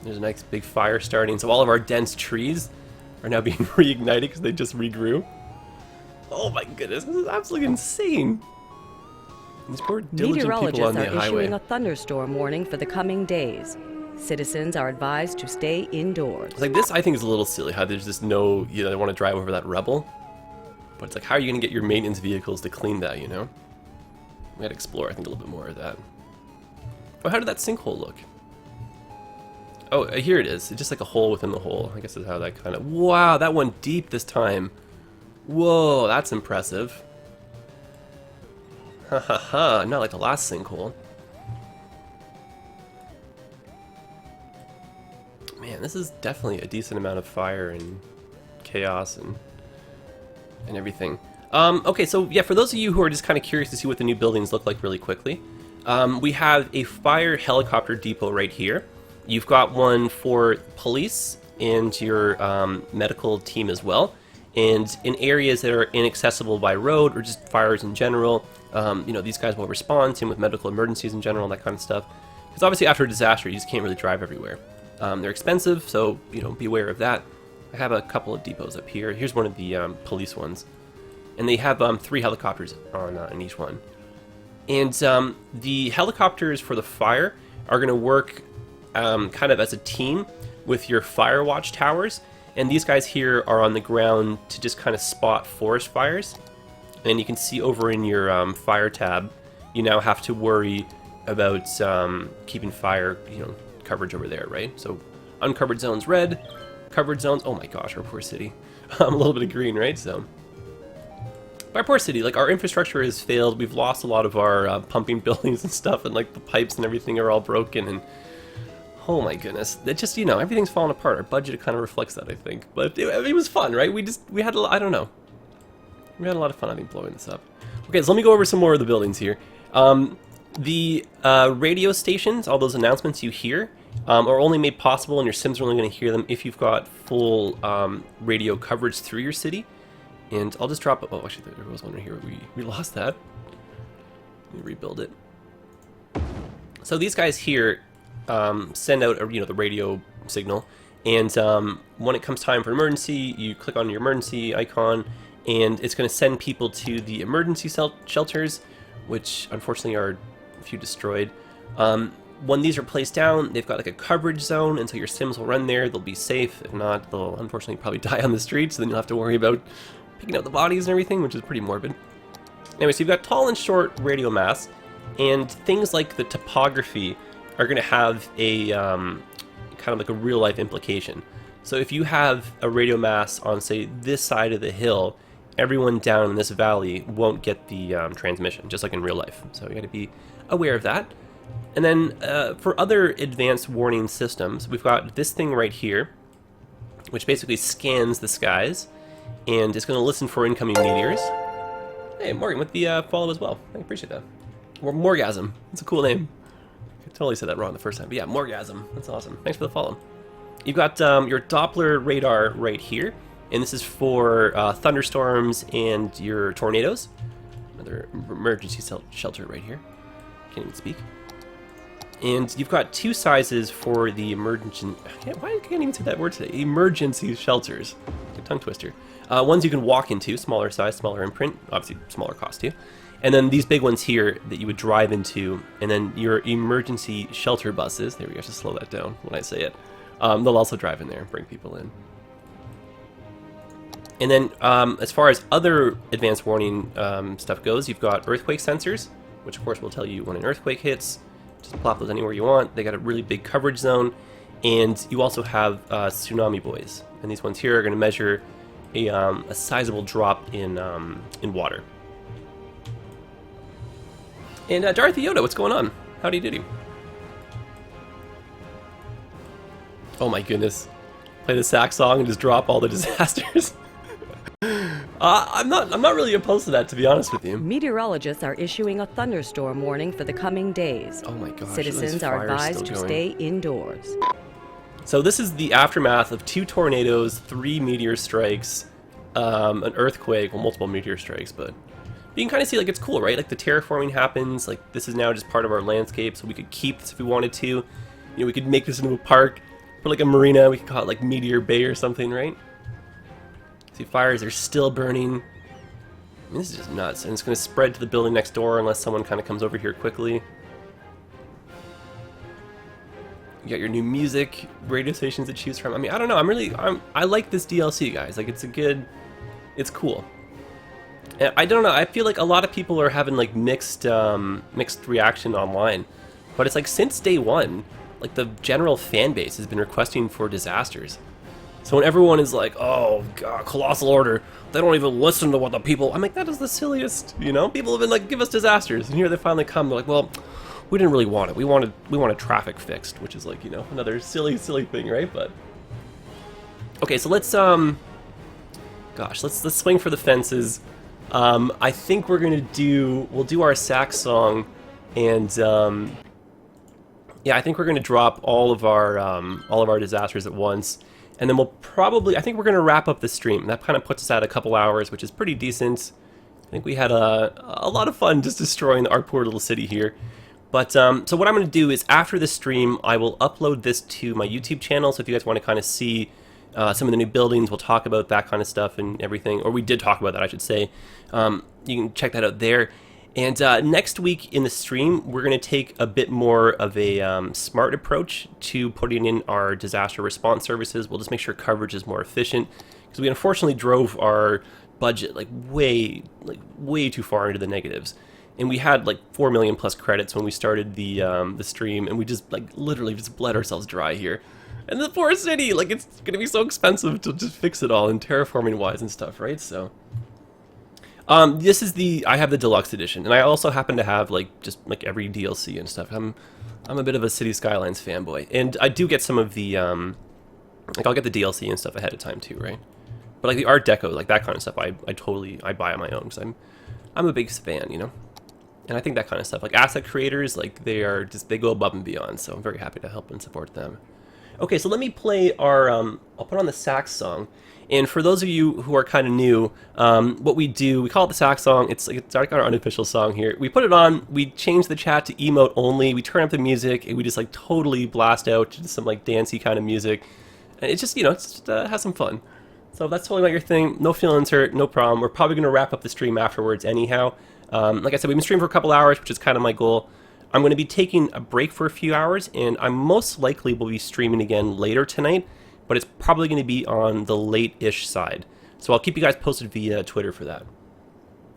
there's a nice big fire starting. So all of our dense trees are now being reignited because they just regrew. Oh my goodness, this is absolutely insane. These poor diligent people on Meteorologists the are highway. issuing a thunderstorm warning for the coming days. Citizens are advised to stay indoors. Like this, I think is a little silly. How there's just no, you know, they want to drive over that rubble, but it's like, how are you going to get your maintenance vehicles to clean that? You know, we had to explore, I think, a little bit more of that. Oh, how did that sinkhole look? Oh, here it is. It's just like a hole within the hole. I guess that's how that kind of. Wow, that went deep this time. Whoa, that's impressive. Ha ha ha! Not like the last sinkhole. Man, this is definitely a decent amount of fire and chaos and everything. Okay, so yeah, for those of you who are just kind of curious to see what the new buildings look like really quickly, we have a fire helicopter depot right here. You've got one for police and your medical team as well. And in areas that are inaccessible by road or just fires in general, you know, these guys will respond, same with medical emergencies in general, that kind of stuff. Because obviously after a disaster, you just can't really drive everywhere. They're expensive, so, you know, be aware of that. I have a couple of depots up here. Here's one of the police ones. And they have 3 helicopters on each one. And the helicopters for the fire are going to work kind of as a team with your fire watch towers. And these guys here are on the ground to just kind of spot forest fires. And you can see over in your fire tab, you now have to worry about keeping fire, you know, coverage over there, right? So uncovered zones red, covered zones, oh my gosh, our poor city. A little bit of green, right? So our poor city, like our infrastructure has failed. We've lost a lot of our pumping buildings and stuff, and like the pipes and everything are all broken, and oh my goodness, it just, you know, everything's falling apart. Our budget kind of reflects that, I think. But it was fun, right? We had I don't know. We had a lot of fun, I think, blowing this up. Okay, so let me go over some more of the buildings here. The radio stations, all those announcements you hear, are only made possible, and your Sims are only going to hear them if you've got full radio coverage through your city. And I'll just drop. Oh, actually, there was one right here. We lost that. Let me rebuild it. So these guys here, send out the radio signal, and when it comes time for emergency, you click on your emergency icon, and it's going to send people to the emergency shelters, which unfortunately are a few destroyed. When these are placed down, they've got like a coverage zone, and so your sims will run there. They'll be safe. If not, they'll unfortunately probably die on the streets, so then you'll have to worry about picking up the bodies and everything, which is pretty morbid. Anyway, so you've got tall and short radio masts, and things like the topography are going to have a kind of like a real-life implication. So if you have a radio mast on, say, this side of the hill, everyone down in this valley won't get the transmission, just like in real life. So you got to be aware of that. And then for other advanced warning systems, we've got this thing right here, which basically scans the skies, and it's going to listen for incoming meteors. Hey, Morgan, with the follow as well. I appreciate that. Or Morgasm. It's a cool name. I totally said that wrong the first time, but yeah, Morgasm. That's awesome. Thanks for the follow. You've got your Doppler radar right here, and this is for thunderstorms and your tornadoes. Another emergency shelter right here. Can't even speak. And you've got two sizes for the emergency... Why can't I even say that word today? Emergency shelters. Good tongue twister. Ones you can walk into, smaller size, smaller imprint, obviously smaller cost too. And then these big ones here that you would drive into, and then your emergency shelter buses. There we go, just slow that down when I say it. They'll also drive in there and bring people in. And then as far as other advanced warning stuff goes, you've got earthquake sensors, which of course will tell you when an earthquake hits. Just plop those anywhere you want. They got a really big coverage zone, and you also have tsunami buoys, and these ones here are going to measure a sizable drop in water. And Dorothy Yoda, what's going on? Howdy doody. Oh my goodness! Play the sax song and just drop all the disasters. I'm not really opposed to that, to be honest with you. Meteorologists are issuing a thunderstorm warning for the coming days. Oh my gosh. Citizens are advised to stay indoors. So this is the aftermath of 2 tornadoes, 3 meteor strikes, an earthquake, well, multiple meteor strikes, but you can kind of see, like, it's cool, right? Like, the terraforming happens, like, this is now just part of our landscape, so we could keep this if we wanted to. You know, we could make this into a park, put, like, a marina, we could call it, like, Meteor Bay or something, right? See, fires are still burning. I mean, this is just nuts, and it's going to spread to the building next door unless someone kind of comes over here quickly. You got your new music, radio stations to choose from. I mean, I don't know, I like this DLC, guys. Like, it's cool. And I don't know, I feel like a lot of people are having, like, mixed reaction online. But it's like, since day one, like, the general fan base has been requesting for disasters. So when everyone is like, oh, God, Colossal Order, they don't even listen to what the people... I'm like, that is the silliest, you know? People have been like, give us disasters. And here they finally come, they're like, well, we didn't really want it. We wanted traffic fixed, which is like, you know, another silly thing, right? But... okay, so let's, gosh, let's swing for the fences. I think we'll do our sax song, and, yeah, I think we're gonna drop all of our disasters at once. And then we'll probably, I think we're going to wrap up the stream. That kind of puts us at a couple hours, which is pretty decent. I think we had a lot of fun just destroying our poor little city here. But, so what I'm going to do is after the stream, I will upload this to my YouTube channel. So if you guys want to kind of see some of the new buildings, we'll talk about that kind of stuff and everything. Or we did talk about that, I should say. You can check that out there. And next week in the stream, we're going to take a bit more of a smart approach to putting in our disaster response services. We'll just make sure coverage is more efficient, because we unfortunately drove our budget like way too far into the negatives. And we had like 4 million plus credits when we started the stream, and we just like literally just bled ourselves dry here. And the poor city, like, it's going to be so expensive to just fix it all, and terraforming wise and stuff, right? So... this is I have the deluxe edition, and I also happen to have just every DLC and stuff. I'm a bit of a City Skylines fanboy, and I do get some of the I'll get the DLC and stuff ahead of time too, right? But like the Art Deco, like that kind of stuff, I buy on my own because I'm a big fan, you know. And I think that kind of stuff, like asset creators, like they go above and beyond. So I'm very happy to help and support them. Okay, so let me play our, I'll put on the sax song. And for those of you who are kind of new, what we do, we call it the sax song. It's like our unofficial song here. We put it on, we change the chat to emote only, we turn up the music, and we just like totally blast out to some like dancey kind of music. And it's just, you know, it's just, have some fun. So if that's totally not your thing, no feelings hurt, no problem. We're probably going to wrap up the stream afterwards anyhow. Like I said, we've been streaming for a couple hours, which is kind of my goal. I'm going to be taking a break for a few hours, and I most likely will be streaming again later tonight, but it's probably going to be on the late-ish side. So I'll keep you guys posted via Twitter for that.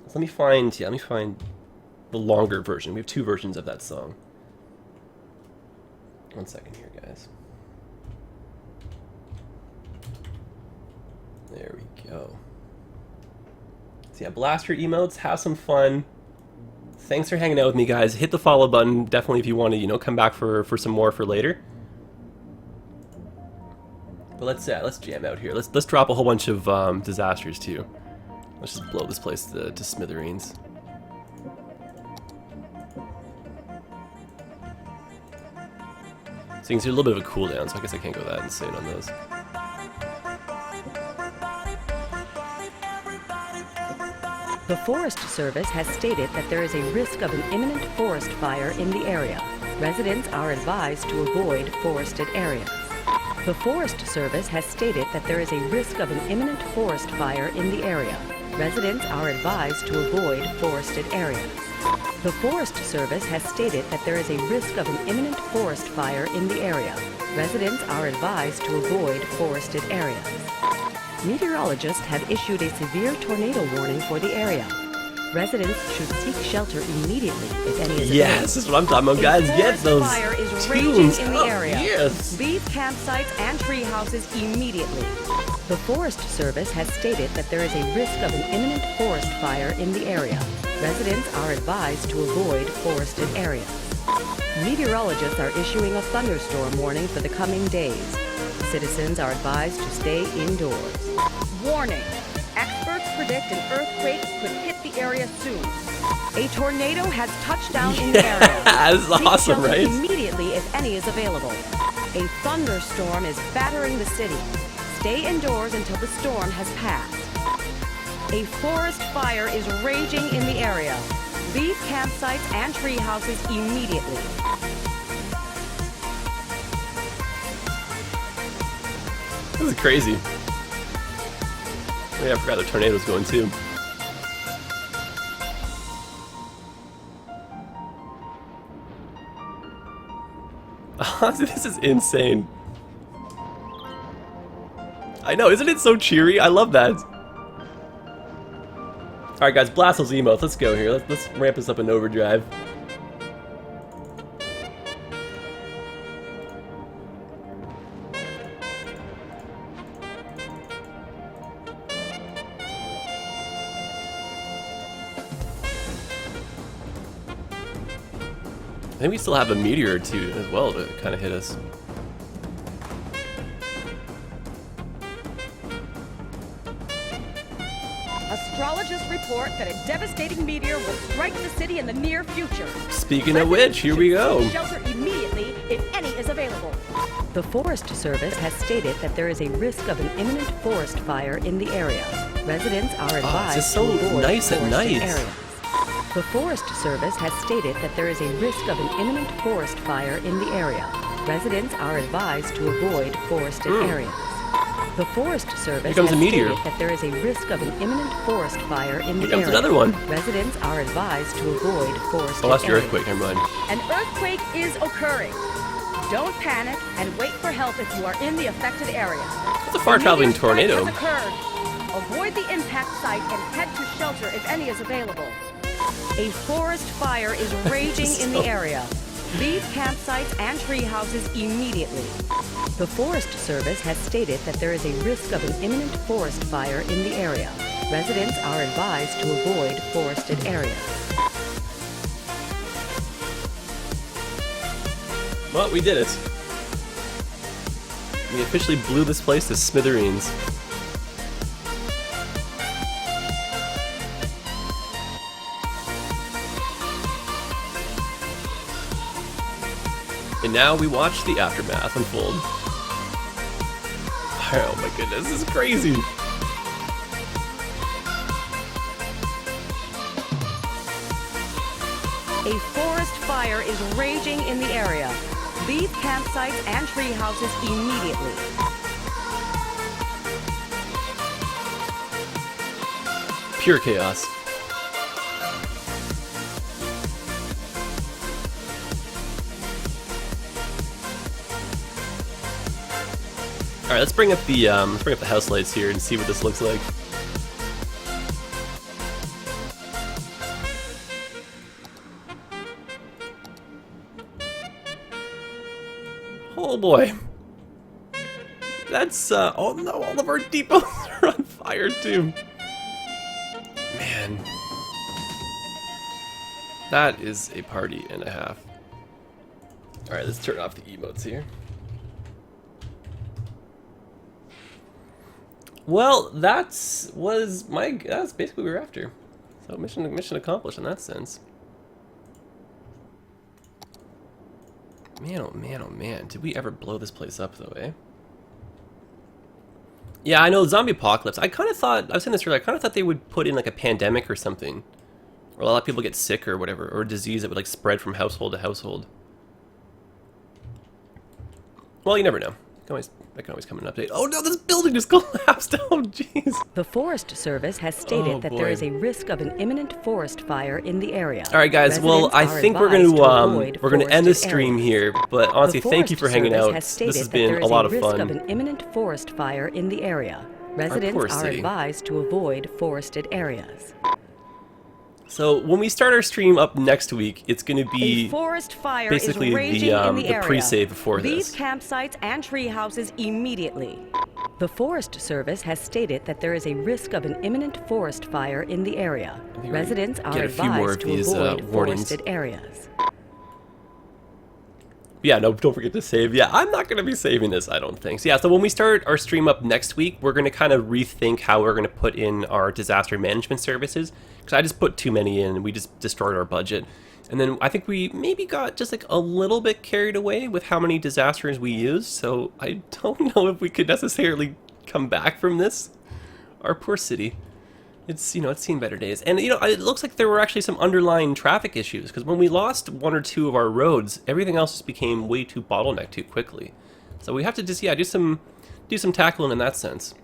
So let me find the longer version. We have 2 versions of that song. One second here, guys. There we go. So yeah, blast your emotes, have some fun. Thanks for hanging out with me, guys. Hit the follow button, definitely, if you want to, you know, come back for some more for later. But let's jam out here. Let's drop a whole bunch of disasters too. Let's just blow this place to smithereens. So you can see a little bit of a cooldown, so I guess I can't go that insane on those. The Forest Service has stated that there is a risk of an imminent forest fire in the area. Residents are advised to avoid forested areas. The Forest Service has stated that there is a risk of an imminent forest fire in the area. Residents are advised to avoid forested areas. The Forest Service has stated that there is a risk of an imminent forest fire in the area. Residents are advised to avoid forested areas. Meteorologists have issued a severe tornado warning for the area. Residents should seek shelter immediately if any is available. Yes, that's what I'm talking about, guys. Get those fire is tunes raging in the up. area. Yes. Leave campsites and tree houses immediately. The Forest Service has stated that there is a risk of an imminent forest fire in the area. Residents are advised to avoid forested areas. Meteorologists are issuing a thunderstorm warning for the coming days. Citizens are advised to stay indoors. Warning. Experts predict an earthquake could hit the area soon. A tornado has touched down in the area. This is awesome, Seek shelter right? immediately if any is available. A thunderstorm is battering the city. Stay indoors until the storm has passed. A forest fire is raging in the area. Leave campsites and tree houses immediately. This is crazy. Oh, yeah, I forgot the tornado's going too. This is insane. I know, isn't it so cheery? I love that. Alright guys, blast those emotes. Let's go here. Let's ramp this up in overdrive. I think we still have a meteor or two as well to kind of hit us. Astrologists report that a devastating meteor will strike the city in the near future. Speaking of which, here we go. Seek shelter immediately if any is available. The Forest Service has stated that there is a risk of an imminent forest fire in the area. Residents are advised it's so to avoid nice at forested night. areas. The Forest Service has stated that there is a risk of an imminent forest fire in the area. Residents are advised to avoid forested areas. The Forest Service Here comes has a meteor. stated that there is a risk of an imminent forest fire in the Here comes area. another one. Residents are advised to avoid forested Oh, that's the areas. earthquake, never mind. An earthquake is occurring. Don't panic and wait for help if you are in the affected area. That's a far-traveling Meteor strike tornado. has occurred. Avoid the impact site and head to shelter if any is available. A forest fire is raging in the area. Leave campsites and tree houses immediately. The Forest Service has stated that there is a risk of an imminent forest fire in the area. Residents are advised to avoid forested areas. Well, we did it. We officially blew this place to smithereens. And now we watch the aftermath unfold. Oh my goodness, this is crazy. A forest fire is raging in the area. Leave campsites and tree houses immediately. Pure chaos. All right, let's bring up the house lights here and see what this looks like. Oh boy. That's, oh no, all of our depots are on fire too. Man. That is a party and a half. Alright, let's turn off the emotes here. Well, that's basically what we were after. So mission accomplished in that sense. Man, oh man, oh man. Did we ever blow this place up, though, eh? Yeah, I know, zombie apocalypse. I kind of thought, I was saying this earlier, I kind of thought they would put in, like, a pandemic or something. Or a lot of people get sick or whatever, or a disease that would, like, spread from household to household. Well, you never know. That can always come in an update. Oh no, this building just collapsed! Oh jeez! The Forest Service has stated that there is a risk of an imminent forest fire in the area. Alright guys, well, I think we're gonna end the stream here, but honestly, thank you for hanging out. This has been a lot of fun. There is a risk of an imminent forest fire in the area. Residents are advised to avoid forested areas. So when we start our stream up next week, it's going to be a forest fire basically is raging in the area. pre-save before Leave this. campsites and tree houses immediately. The Forest Service has stated that there is a risk of an imminent forest fire in the area. Residents are advised to avoid forested areas. Yeah, no, don't forget to save. Yeah, I'm not going to be saving this, I don't think. So yeah, so when we start our stream up next week, we're going to kind of rethink how we're going to put in our disaster management services. Because I just put too many in, and we just destroyed our budget. And then I think we maybe got just like a little bit carried away with how many disasters we used. So I don't know if we could necessarily come back from this. Our poor city. It's, it's seen better days. And, it looks like there were actually some underlying traffic issues, because when we lost one or two of our roads, everything else just became way too bottlenecked too quickly. So we have to just, do some tackling in that sense.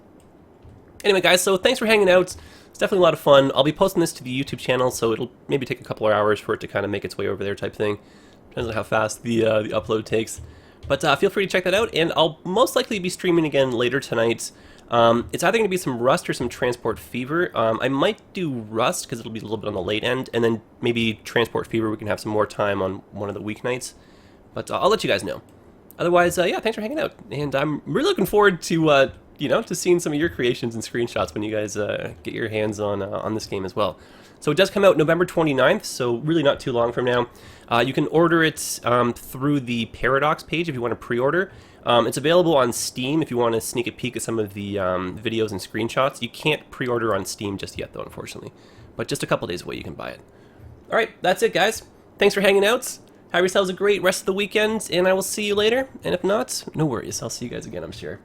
Anyway, guys, so thanks for hanging out. It's definitely a lot of fun. I'll be posting this to the YouTube channel, so it'll maybe take a couple of hours for it to kind of make its way over there type thing. Depends on how fast the upload takes. But feel free to check that out, and I'll most likely be streaming again later tonight. It's either going to be some Rust or some Transport Fever. I might do Rust because it'll be a little bit on the late end, and then maybe Transport Fever we can have some more time on one of the weeknights. But I'll let you guys know. Otherwise, yeah, thanks for hanging out, and I'm really looking forward to to seeing some of your creations and screenshots when you guys get your hands on this game as well. So it does come out November 29th, so really not too long from now. You can order it through the Paradox page if you want to pre-order. It's available on Steam if you want to sneak a peek at some of the videos and screenshots. You can't pre-order on Steam just yet, though, unfortunately. But just a couple days away, you can buy it. Alright, that's it, guys. Thanks for hanging out. Have yourselves a great rest of the weekend, and I will see you later. And if not, no worries. I'll see you guys again, I'm sure.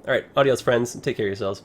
Alright, adios, friends. Take care of yourselves.